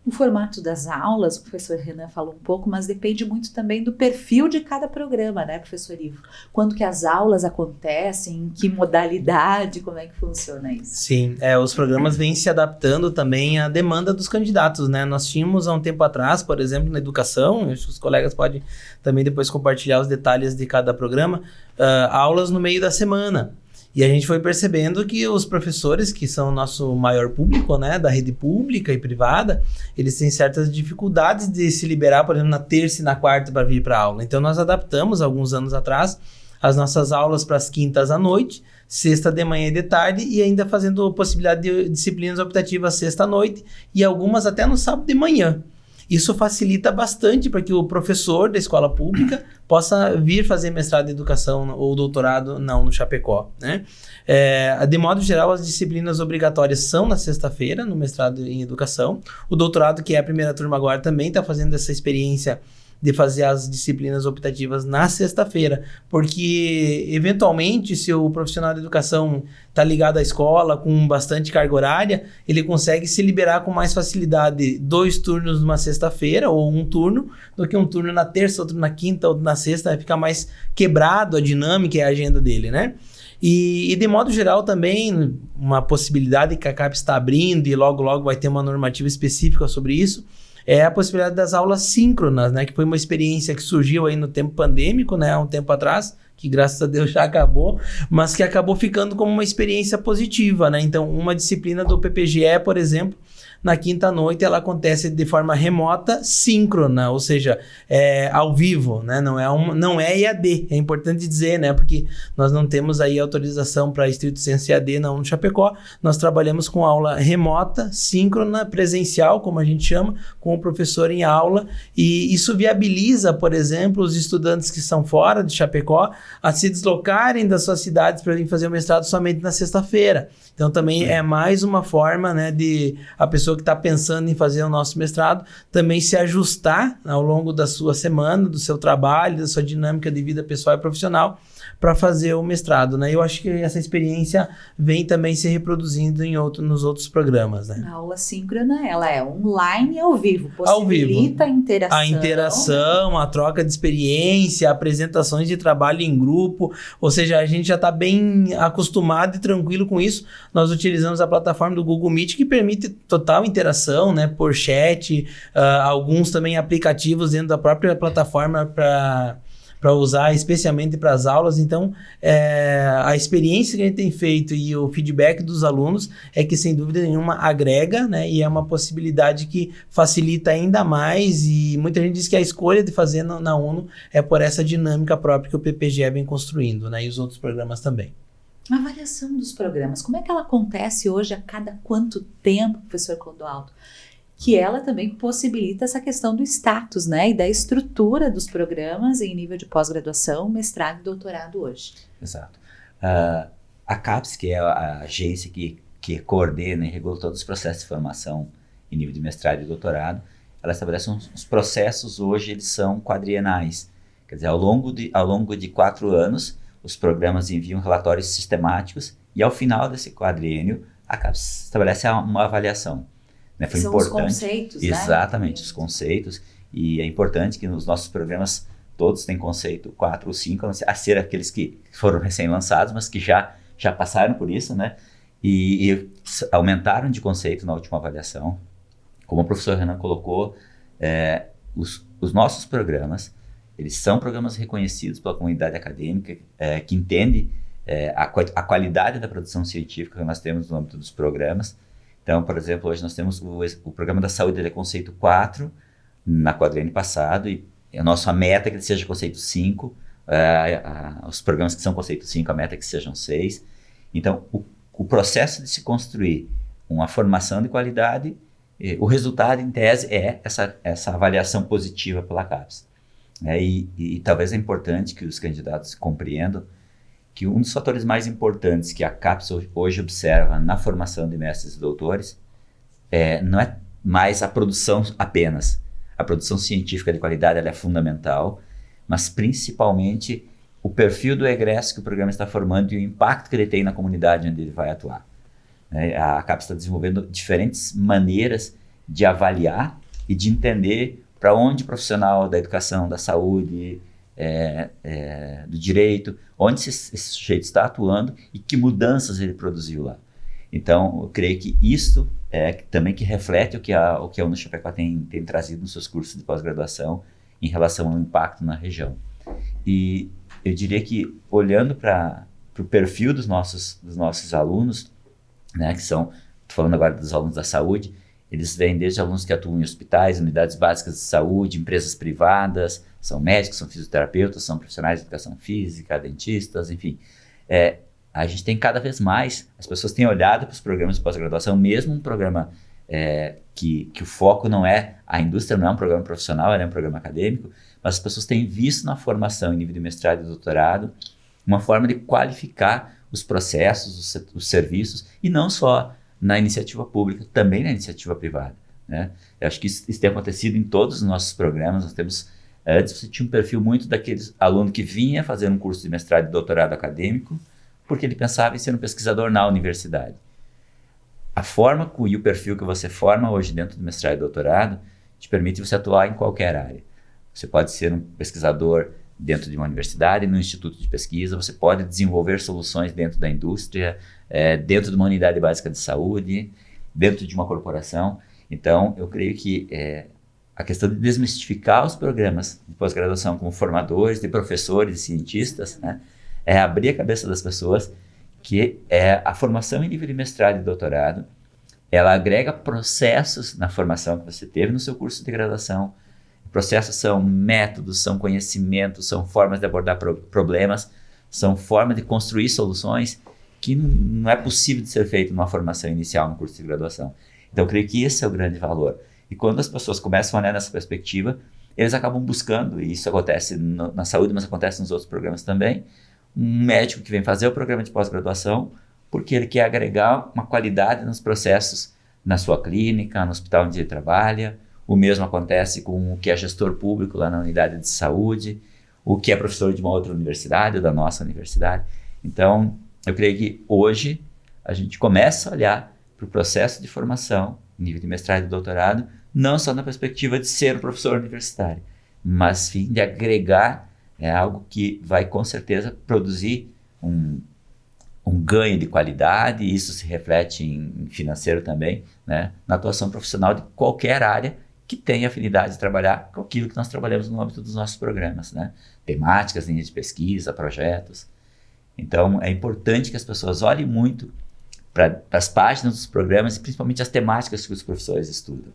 O formato das aulas, o professor Renan falou um pouco, mas depende muito também do perfil de cada programa, né, professor Ivo? Quando que as aulas acontecem, em que modalidade, como é que funciona isso? Sim, os programas vêm se adaptando também à demanda dos candidatos, né? Nós tínhamos há um tempo atrás, por exemplo, na educação, acho que os colegas podem também depois compartilhar os detalhes de cada programa, aulas no meio da semana. E a gente foi percebendo que os professores, que são o nosso maior público, né, da rede pública e privada, eles têm certas dificuldades de se liberar, por exemplo, na terça e na quarta para vir para a aula. Então, nós adaptamos, alguns anos atrás, as nossas aulas para as quintas à noite, sexta de manhã e de tarde, e ainda fazendo possibilidade de disciplinas optativas sexta à noite, e algumas até no sábado de manhã. Isso facilita bastante para que o professor da escola pública possa vir fazer mestrado em educação ou doutorado no Chapecó, né? De modo geral, as disciplinas obrigatórias são na sexta-feira, no mestrado em educação. O doutorado, que é a primeira turma agora, também está fazendo essa experiência de fazer as disciplinas optativas na sexta-feira, porque eventualmente, se o profissional de educação está ligado à escola com bastante carga horária, ele consegue se liberar com mais facilidade 2 turnos numa sexta-feira, ou um turno, do que um turno na terça, outro na quinta, outro na sexta. Vai ficar mais quebrado a dinâmica e a agenda dele, né? E de modo geral também, uma possibilidade que a CAPES está abrindo, e logo logo vai ter uma normativa específica sobre isso, é a possibilidade das aulas síncronas, né? Que foi uma experiência que surgiu aí no tempo pandêmico, né? Há um tempo atrás, que graças a Deus já acabou, mas que acabou ficando como uma experiência positiva, né? Então, uma disciplina do PPGE, por exemplo, na quinta noite, ela acontece de forma remota, síncrona, ou seja, ao vivo, né? Não é EAD, é importante dizer, né? Porque nós não temos aí autorização para estrito sensu EAD no Chapecó. Nós trabalhamos com aula remota, síncrona, presencial, como a gente chama, com o professor em aula, e isso viabiliza, por exemplo, os estudantes que são fora de Chapecó a se deslocarem das suas cidades para vir fazer o mestrado somente na sexta-feira. Então, também é mais uma forma, né, de a pessoa que está pensando em fazer o nosso mestrado também se ajustar ao longo da sua semana, do seu trabalho, da sua dinâmica de vida pessoal e profissional, para fazer o mestrado, né? Eu acho que essa experiência vem também se reproduzindo nos outros programas, né? A aula síncrona, ela é online e ao vivo, possibilita a interação. A interação, a troca de experiência, apresentações de trabalho em grupo, ou seja, a gente já está bem acostumado e tranquilo com isso. Nós utilizamos a plataforma do Google Meet, que permite total interação, né, por chat, alguns também aplicativos dentro da própria plataforma para usar especialmente para as aulas. Então, a experiência que a gente tem feito e o feedback dos alunos é que, sem dúvida nenhuma, agrega, né? E é uma possibilidade que facilita ainda mais, e muita gente diz que a escolha de fazer na UNO é por essa dinâmica própria que o PPGE vem construindo, né? E os outros programas também. A avaliação dos programas, como é que ela acontece hoje, a cada quanto tempo, professor Clodoaldo? Que ela também possibilita essa questão do status, né, e da estrutura dos programas em nível de pós-graduação, mestrado e doutorado hoje. Exato. A CAPES, que é a agência que coordena e regula todos os processos de formação em nível de mestrado e doutorado, ela estabelece uns processos, hoje eles são quadrienais. Quer dizer, ao longo de 4 anos, os programas enviam relatórios sistemáticos e, ao final desse quadriênio, a CAPES estabelece uma avaliação. Né? Foi São importante. os conceitos, Exatamente, os conceitos. E é importante que nos nossos programas todos têm conceito 4 ou 5, a ser aqueles que foram recém-lançados, mas que já passaram por isso, né? E aumentaram de conceito na última avaliação. Como o professor Renan colocou, os nossos programas, eles são programas reconhecidos pela comunidade acadêmica, que entende a qualidade da produção científica que nós temos no âmbito dos programas. Então, por exemplo, hoje nós temos o programa da saúde, ele é conceito 4, na quadriênio passado, e a nossa meta é que ele seja conceito 5, os programas que são conceito 5, a meta é que sejam 6. Então, o processo de se construir uma formação de qualidade, o resultado, em tese, é essa avaliação positiva pela CAPES. E talvez é importante que os candidatos compreendam que um dos fatores mais importantes que a CAPES hoje observa na formação de mestres e doutores não é mais a produção apenas. A produção científica de qualidade ela é fundamental, mas principalmente o perfil do egresso que o programa está formando e o impacto que ele tem na comunidade onde ele vai atuar. A CAPES está desenvolvendo diferentes maneiras de avaliar e de entender para onde o profissional da educação, da saúde, do direito, onde esse sujeito está atuando e que mudanças ele produziu lá. Então, eu creio que isso também que reflete o que a UNO Chapecó tem trazido nos seus cursos de pós-graduação em relação ao impacto na região. E eu diria que, olhando para o perfil dos nossos alunos, né, que são, estou falando agora dos alunos da saúde, eles vêm desde alunos que atuam em hospitais, unidades básicas de saúde, empresas privadas, são médicos, são fisioterapeutas, são profissionais de educação física, dentistas, enfim. A gente tem cada vez mais, as pessoas têm olhado para os programas de pós-graduação, mesmo um programa que o foco não é, a indústria não é um programa profissional, é um programa acadêmico, mas as pessoas têm visto na formação em nível de mestrado e doutorado uma forma de qualificar os processos, os serviços, e não só na iniciativa pública, também na iniciativa privada, né? Eu acho que isso tem acontecido em todos os nossos programas. Nós temos, antes você tinha um perfil muito daqueles aluno que vinha fazer um curso de mestrado e doutorado acadêmico, porque ele pensava em ser um pesquisador na universidade. A forma e o perfil que você forma hoje dentro do mestrado e doutorado te permite você atuar em qualquer área. Você pode ser um pesquisador dentro de uma universidade, no instituto de pesquisa, você pode desenvolver soluções dentro da indústria, dentro de uma unidade básica de saúde, dentro de uma corporação. Então, eu creio que a questão de desmistificar os programas de pós-graduação como formadores de professores e cientistas, né, é abrir a cabeça das pessoas que a formação em nível de mestrado e doutorado, ela agrega processos na formação que você teve no seu curso de graduação. Processos são métodos, são conhecimentos, são formas de abordar problemas, são formas de construir soluções que não é possível de ser feito numa formação inicial no curso de graduação. Então, eu creio que esse é o grande valor. E quando as pessoas começam a olhar nessa perspectiva, eles acabam buscando, e isso acontece na saúde, mas acontece nos outros programas também, um médico que vem fazer o programa de pós-graduação porque ele quer agregar uma qualidade nos processos na sua clínica, no hospital onde ele trabalha. O mesmo acontece com o que é gestor público lá na unidade de saúde. o que é professor de uma outra universidade, ou da nossa universidade. Então, eu creio que hoje a gente começa a olhar para o processo de formação, nível de mestrado e doutorado, não só na perspectiva de ser um professor universitário, mas sim de agregar algo que vai com certeza produzir um ganho de qualidade, e isso se reflete em financeiro também, né, na atuação profissional de qualquer área que tenha afinidade de trabalhar com aquilo que nós trabalhamos no âmbito dos nossos programas, né, temáticas, linhas de pesquisa, projetos. Então, é importante que as pessoas olhem muito para as páginas dos programas e principalmente as temáticas que os professores estudam.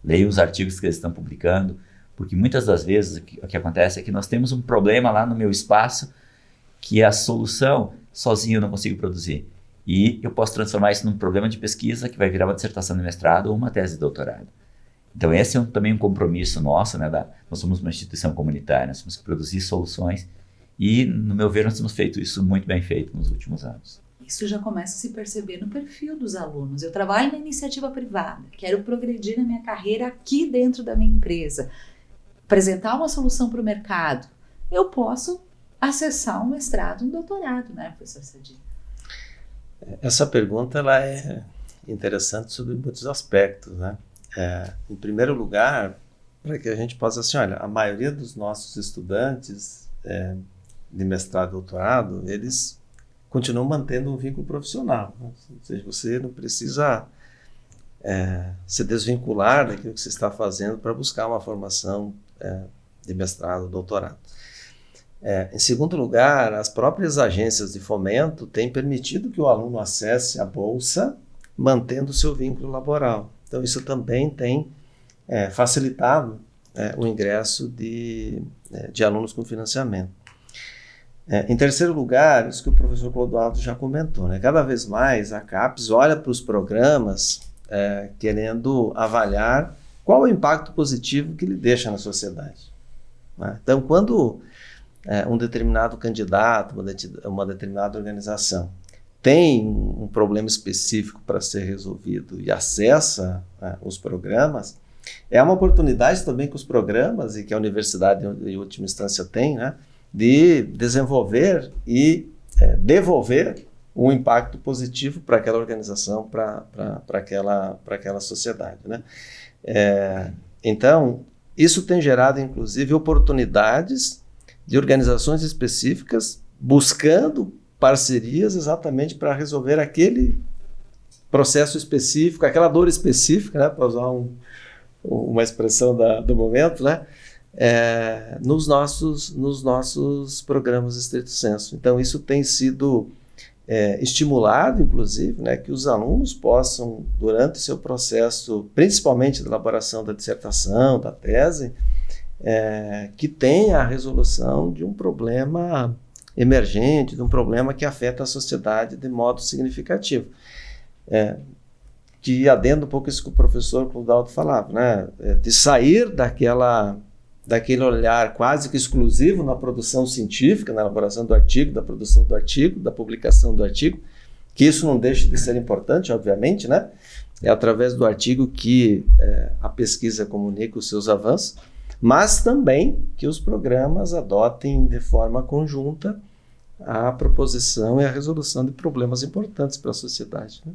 Leiam os artigos que eles estão publicando, porque muitas das vezes o que acontece é que nós temos um problema lá no meu espaço que a solução sozinho eu não consigo produzir. E eu posso transformar isso num problema de pesquisa que vai virar uma dissertação de mestrado ou uma tese de doutorado. Então esse é também um compromisso nosso, né? Nós somos uma instituição comunitária, nós temos que produzir soluções e, no meu ver, nós temos feito isso muito bem feito nos últimos anos. Isso já começa a se perceber no perfil dos alunos. Eu trabalho na iniciativa privada, quero progredir na minha carreira aqui dentro da minha empresa, apresentar uma solução para o mercado. Eu posso acessar um mestrado, um doutorado, né, professor Sadi? Essa pergunta ela é interessante sobre muitos aspectos, né? Em primeiro lugar, para que a gente possa, assim, olha, a maioria dos nossos estudantes de mestrado e doutorado, eles continuam mantendo um vínculo profissional, né? Ou seja, você não precisa se desvincular daquilo que você está fazendo para buscar uma formação de mestrado ou doutorado. Em segundo lugar, as próprias agências de fomento têm permitido que o aluno acesse a bolsa mantendo o seu vínculo laboral. Então, isso também tem facilitado o ingresso de alunos com financiamento. Em terceiro lugar, isso que o professor Clodoaldo já comentou, né? Cada vez mais a CAPES olha para os programas querendo avaliar qual é o impacto positivo que ele deixa na sociedade, né? Então, quando um determinado candidato, uma determinada organização tem um problema específico para ser resolvido e acessa os programas, é uma oportunidade também que os programas e que a universidade, em última instância, tem, né, de desenvolver e devolver um impacto positivo para aquela organização, para aquela sociedade, né? Então, isso tem gerado, inclusive, oportunidades de organizações específicas buscando parcerias exatamente para resolver aquele processo específico, aquela dor específica, né, para usar uma expressão do momento, né, nos nossos programas estrito sensu. Então, isso tem sido estimulado, inclusive, né, que os alunos possam, durante o seu processo, principalmente de elaboração da dissertação, da tese, que tenha a resolução de um problema emergente, de um problema que afeta a sociedade de modo significativo. Que adenda um pouco isso que o professor Clodoaldo falava, né? De sair daquele olhar quase que exclusivo na produção científica, na elaboração do artigo, da produção do artigo, da publicação do artigo, que isso não deixa de ser importante, obviamente, né? É através do artigo que a pesquisa comunica os seus avanços, mas também que os programas adotem de forma conjunta a proposição e a resolução de problemas importantes para a sociedade, né?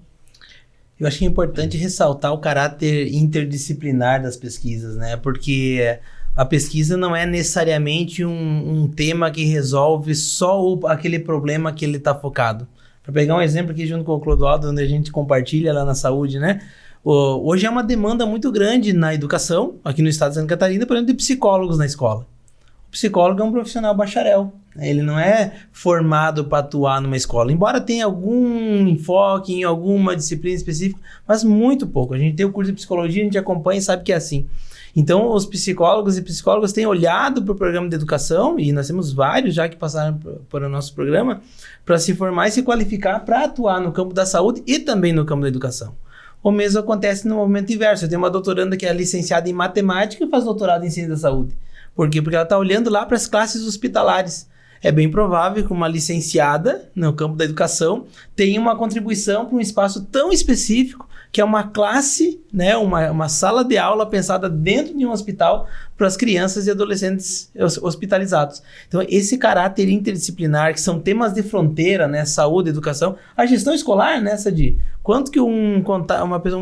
Eu acho que é importante ressaltar o caráter interdisciplinar das pesquisas, né? Porque a pesquisa não é necessariamente um tema que resolve só aquele problema que ele está focado. Para pegar um exemplo aqui junto com o Clodoaldo, onde a gente compartilha lá na saúde, né? Hoje é uma demanda muito grande na educação, aqui no estado de Santa Catarina, por exemplo, de psicólogos na escola. O psicólogo é um profissional bacharel, né? Ele não é formado para atuar numa escola, embora tenha algum enfoque em alguma disciplina específica, mas muito pouco. A gente tem o curso de psicologia, a gente acompanha e sabe que é assim. Então, os psicólogos e psicólogas têm olhado para o programa de educação, e nós temos vários já que passaram por o nosso programa, para se formar e se qualificar para atuar no campo da saúde e também no campo da educação. O mesmo acontece no movimento inverso. Eu tenho uma doutoranda que é licenciada em matemática e faz doutorado em ciência da saúde. Por quê? Porque ela está olhando lá para as classes hospitalares. É bem provável que uma licenciada no campo da educação tenha uma contribuição para um espaço tão específico que é uma classe, né, uma sala de aula pensada dentro de um hospital para as crianças e adolescentes hospitalizados. Então, esse caráter interdisciplinar, que são temas de fronteira, né, saúde, educação, a gestão escolar, né, Sadi? Quanto que um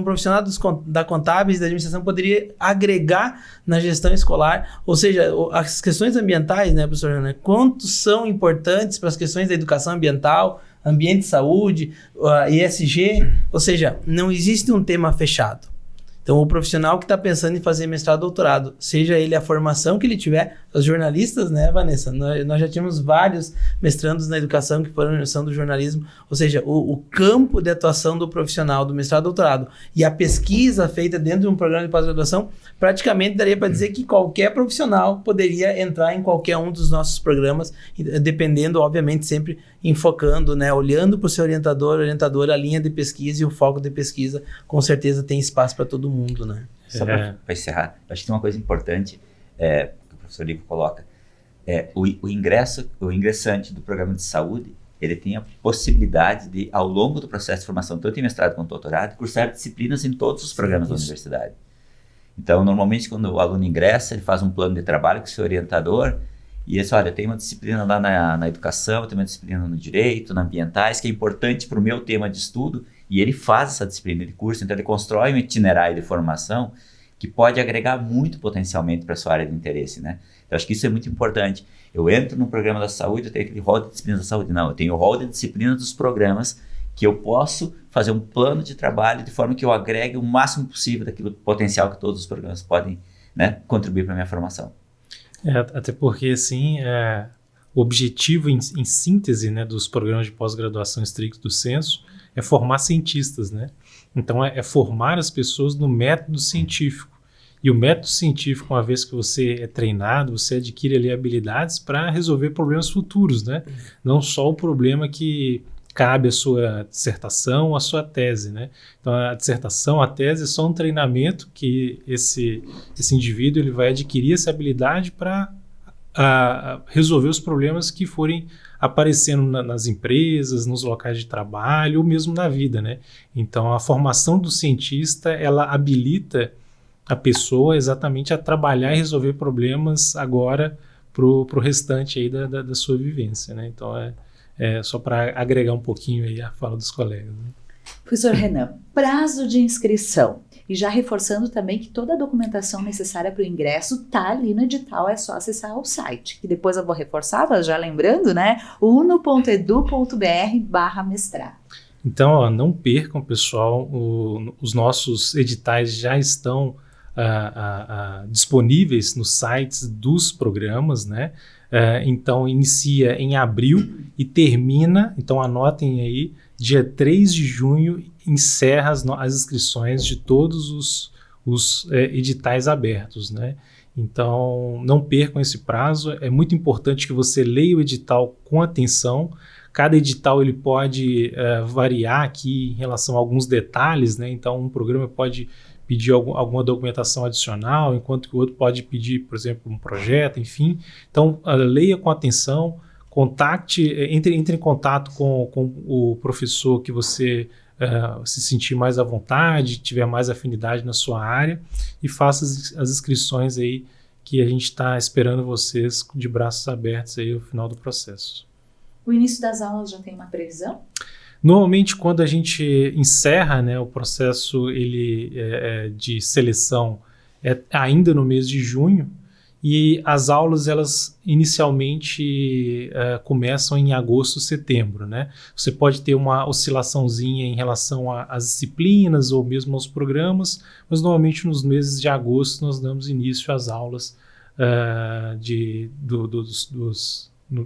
profissional da contábeis e da administração poderia agregar na gestão escolar? Ou seja, as questões ambientais, né, professor Renan? Quanto são importantes para as questões da educação ambiental, ambiente de saúde, ESG? Ou seja, não existe um tema fechado. Então, o profissional que está pensando em fazer mestrado, doutorado, seja ele a formação que ele tiver, os jornalistas, né, Vanessa? Nós já tínhamos vários mestrandos na educação que são do jornalismo, ou seja, o campo de atuação do profissional do mestrado, doutorado e a pesquisa feita dentro de um programa de pós-graduação, praticamente daria para dizer que qualquer profissional poderia entrar em qualquer um dos nossos programas, dependendo, obviamente, sempre enfocando, né, olhando para o seu orientadora, a linha de pesquisa e o foco de pesquisa, com certeza tem espaço para todo mundo, né? Só para encerrar, acho que tem uma coisa importante que o professor Ivo coloca, o ingressante do programa de saúde, ele tem a possibilidade de, ao longo do processo de formação, tanto em mestrado quanto doutorado, cursar disciplinas em todos os programas da universidade. Então, normalmente, quando o aluno ingressa, ele faz um plano de trabalho com o seu orientador, e ele diz, olha, eu tenho uma disciplina lá na educação, eu tenho uma disciplina no direito, na ambientais, que é importante para o meu tema de estudo, e ele faz essa disciplina de curso, então ele constrói um itinerário de formação que pode agregar muito potencialmente para a sua área de interesse, né? Eu acho que isso é muito importante. Eu entro no programa da saúde, eu tenho aquele rol de disciplinas da saúde. Não, eu tenho o rol de disciplinas dos programas que eu posso fazer um plano de trabalho de forma que eu agregue o máximo possível daquilo potencial que todos os programas podem, né, contribuir para a minha formação. Até porque, assim, o objetivo em síntese, né, dos programas de pós-graduação estricto sensu é formar cientistas, né? Então, é formar as pessoas no método científico. E o método científico, uma vez que você é treinado, você adquire ali habilidades para resolver problemas futuros, né? Não só o problema que cabe à sua dissertação ou à sua tese, né? Então, a dissertação, a tese é só um treinamento que esse indivíduo ele vai adquirir essa habilidade para resolver os problemas que forem aparecendo nas empresas, nos locais de trabalho ou mesmo na vida, né? Então, a formação do cientista, ela habilita a pessoa exatamente a trabalhar e resolver problemas agora pro restante aí da sua vivência, né? Então, só para agregar um pouquinho aí a fala dos colegas, né? Professor Renan, prazo de inscrição. E já reforçando também que toda a documentação necessária para o ingresso está ali no edital, é só acessar o site, que depois eu vou reforçar, mas já lembrando, né? uno.edu.br/mestrado. Então, não percam, pessoal, os nossos editais já estão disponíveis nos sites dos programas, né? Então, inicia em abril e termina, então anotem aí, dia 3 de junho, encerra as inscrições de todos os editais abertos, né? Então, não percam esse prazo, é muito importante que você leia o edital com atenção. Cada edital ele pode variar aqui em relação a alguns detalhes, né? Então, um programa pode pedir alguma documentação adicional, enquanto que o outro pode pedir, por exemplo, um projeto, enfim. Então, leia com atenção, entre em contato com o professor que você se sentir mais à vontade, tiver mais afinidade na sua área e faça as inscrições aí que a gente está esperando vocês de braços abertos aí no final do processo. O início das aulas já tem uma previsão? Normalmente, quando a gente encerra, né, o processo de seleção ainda no mês de junho, e as aulas, elas inicialmente começam em agosto, setembro, né? Você pode ter uma oscilaçãozinha em relação às disciplinas ou mesmo aos programas, mas normalmente nos meses de agosto nós damos início às aulas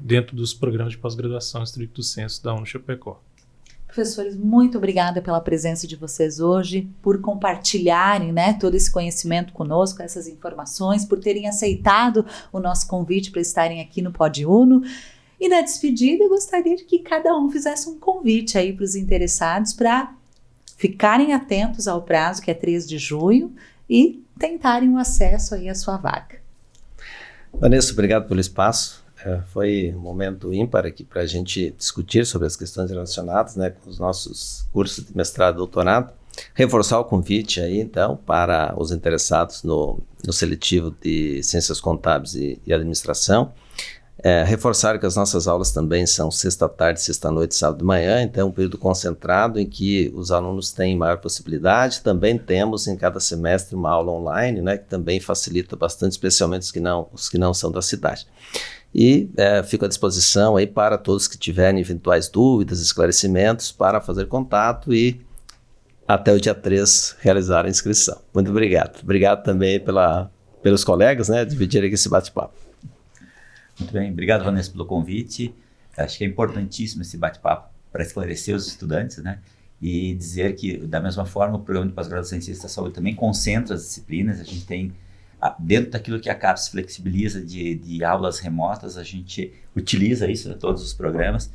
dentro dos programas de pós-graduação estricto sensu da UniChapecó. Professores, muito obrigada pela presença de vocês hoje, por compartilharem, né, todo esse conhecimento conosco, essas informações, por terem aceitado o nosso convite para estarem aqui no Pod Uno. E na despedida, eu gostaria de que cada um fizesse um convite aí para os interessados para ficarem atentos ao prazo, que é 3 de junho, e tentarem o acesso aí à sua vaga. Vanessa, obrigado pelo espaço. Foi um momento ímpar aqui para a gente discutir sobre as questões relacionadas, né, com os nossos cursos de mestrado e doutorado. Reforçar o convite aí, então, para os interessados no seletivo de Ciências Contábeis e Administração. Reforçar que as nossas aulas também são sexta tarde, sexta noite, sábado de manhã, então é um período concentrado em que os alunos têm maior possibilidade. Também temos em cada semestre uma aula online, né, que também facilita bastante, especialmente os que não são da cidade. E fico à disposição aí para todos que tiverem eventuais dúvidas, esclarecimentos, para fazer contato e até o dia 3 realizar a inscrição. Muito obrigado. Obrigado também pelos colegas, né, dividirem aqui esse bate-papo. Muito bem, obrigado, Vanessa, pelo convite. Acho que é importantíssimo esse bate-papo para esclarecer os estudantes, né? E dizer que, da mesma forma, o programa de pós-graduação em Ciências da Saúde também concentra as disciplinas. A gente tem, dentro daquilo que a CAPES flexibiliza de aulas remotas, a gente utiliza isso em todos os programas.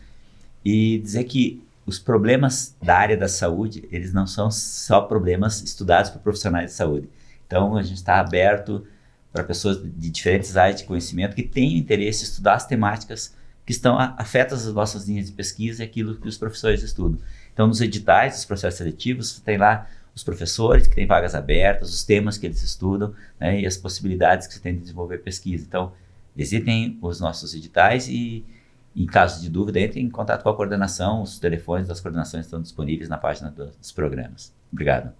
E dizer que os problemas da área da saúde, eles não são só problemas estudados por profissionais de saúde. Então, a gente está aberto para pessoas de diferentes áreas de conhecimento que têm interesse em estudar as temáticas que estão afetas às nossas linhas de pesquisa e aquilo que os professores estudam. Então, nos editais dos processos seletivos, você tem lá os professores que têm vagas abertas, os temas que eles estudam, né, e as possibilidades que você tem de desenvolver pesquisa. Então, visitem os nossos editais e, em caso de dúvida, entrem em contato com a coordenação. Os telefones das coordenações estão disponíveis na página dos programas. Obrigado.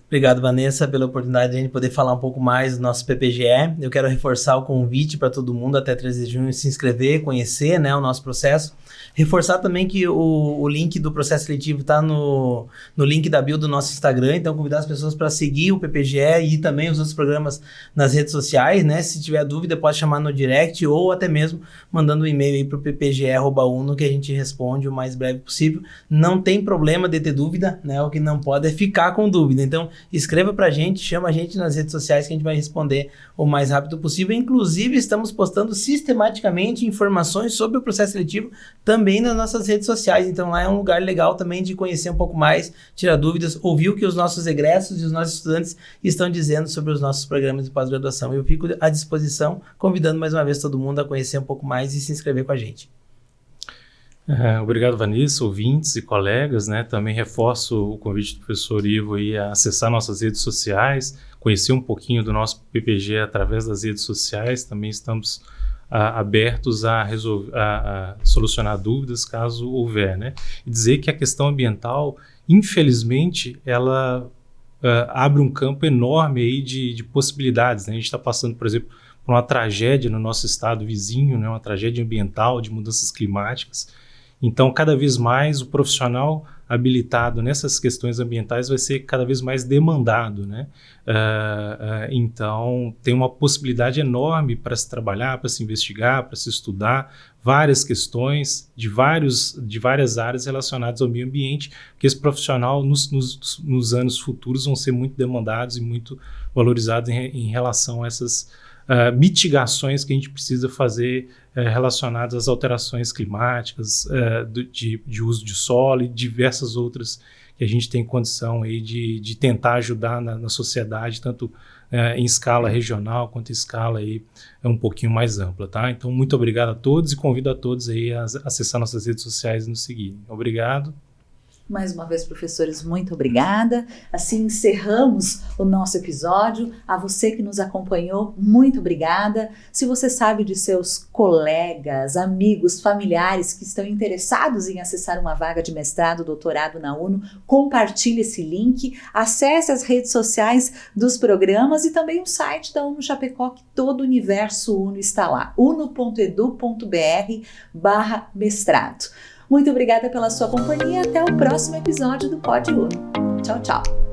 Obrigado, Vanessa, pela oportunidade de a gente poder falar um pouco mais do nosso PPGE. Eu quero reforçar o convite para todo mundo até 13 de junho se inscrever, conhecer, né, o nosso processo. Reforçar também que o link do processo seletivo está no link da bio do nosso Instagram, então convidar as pessoas para seguir o PPGE e também os outros programas nas redes sociais, né? Se tiver dúvida, pode chamar no direct ou até mesmo mandando um e-mail aí para o ppge@uno que a gente responde o mais breve possível. Não tem problema de ter dúvida, né? O que não pode é ficar com dúvida. Então, escreva para a gente, chama a gente nas redes sociais que a gente vai responder o mais rápido possível. Inclusive, estamos postando sistematicamente informações sobre o processo seletivo também nas nossas redes sociais. Então, lá é um lugar legal também de conhecer um pouco mais, tirar dúvidas, ouvir o que os nossos egressos e os nossos estudantes estão dizendo sobre os nossos programas de pós-graduação. Eu fico à disposição, convidando mais uma vez todo mundo a conhecer um pouco mais e se inscrever com a gente. Obrigado, Vanessa, ouvintes e colegas, né? Também reforço o convite do professor Ivo aí a acessar nossas redes sociais, conhecer um pouquinho do nosso PPG através das redes sociais. Também estamos abertos a solucionar dúvidas caso houver, né? E dizer que a questão ambiental, infelizmente, ela abre um campo enorme aí de possibilidades, né? A gente está passando, por exemplo, por uma tragédia no nosso estado vizinho, né? Uma tragédia ambiental de mudanças climáticas. Então, cada vez mais o profissional habilitado nessas questões ambientais vai ser cada vez mais demandado, né? Então, tem uma possibilidade enorme para se trabalhar, para se investigar, para se estudar várias questões de várias áreas relacionadas ao meio ambiente, que esse profissional nos anos futuros vão ser muito demandados e muito valorizados em relação a essas mitigações que a gente precisa fazer relacionadas às alterações climáticas, de uso de solo e diversas outras que a gente tem condição aí de tentar ajudar na sociedade, tanto em escala regional quanto em escala aí, um pouquinho mais ampla, tá? Então, muito obrigado a todos e convido a todos aí a acessar nossas redes sociais e nos seguirem. Obrigado. Mais uma vez, professores, muito obrigada. Assim encerramos o nosso episódio. A você que nos acompanhou, muito obrigada. Se você sabe de seus colegas, amigos, familiares que estão interessados em acessar uma vaga de mestrado, doutorado na UNO, compartilhe esse link, acesse as redes sociais dos programas e também o site da UNO Chapecó, que todo o universo UNO está lá, uno.edu.br/mestrado. Muito obrigada pela sua companhia. Até o próximo episódio do Pod UNO. Tchau, tchau.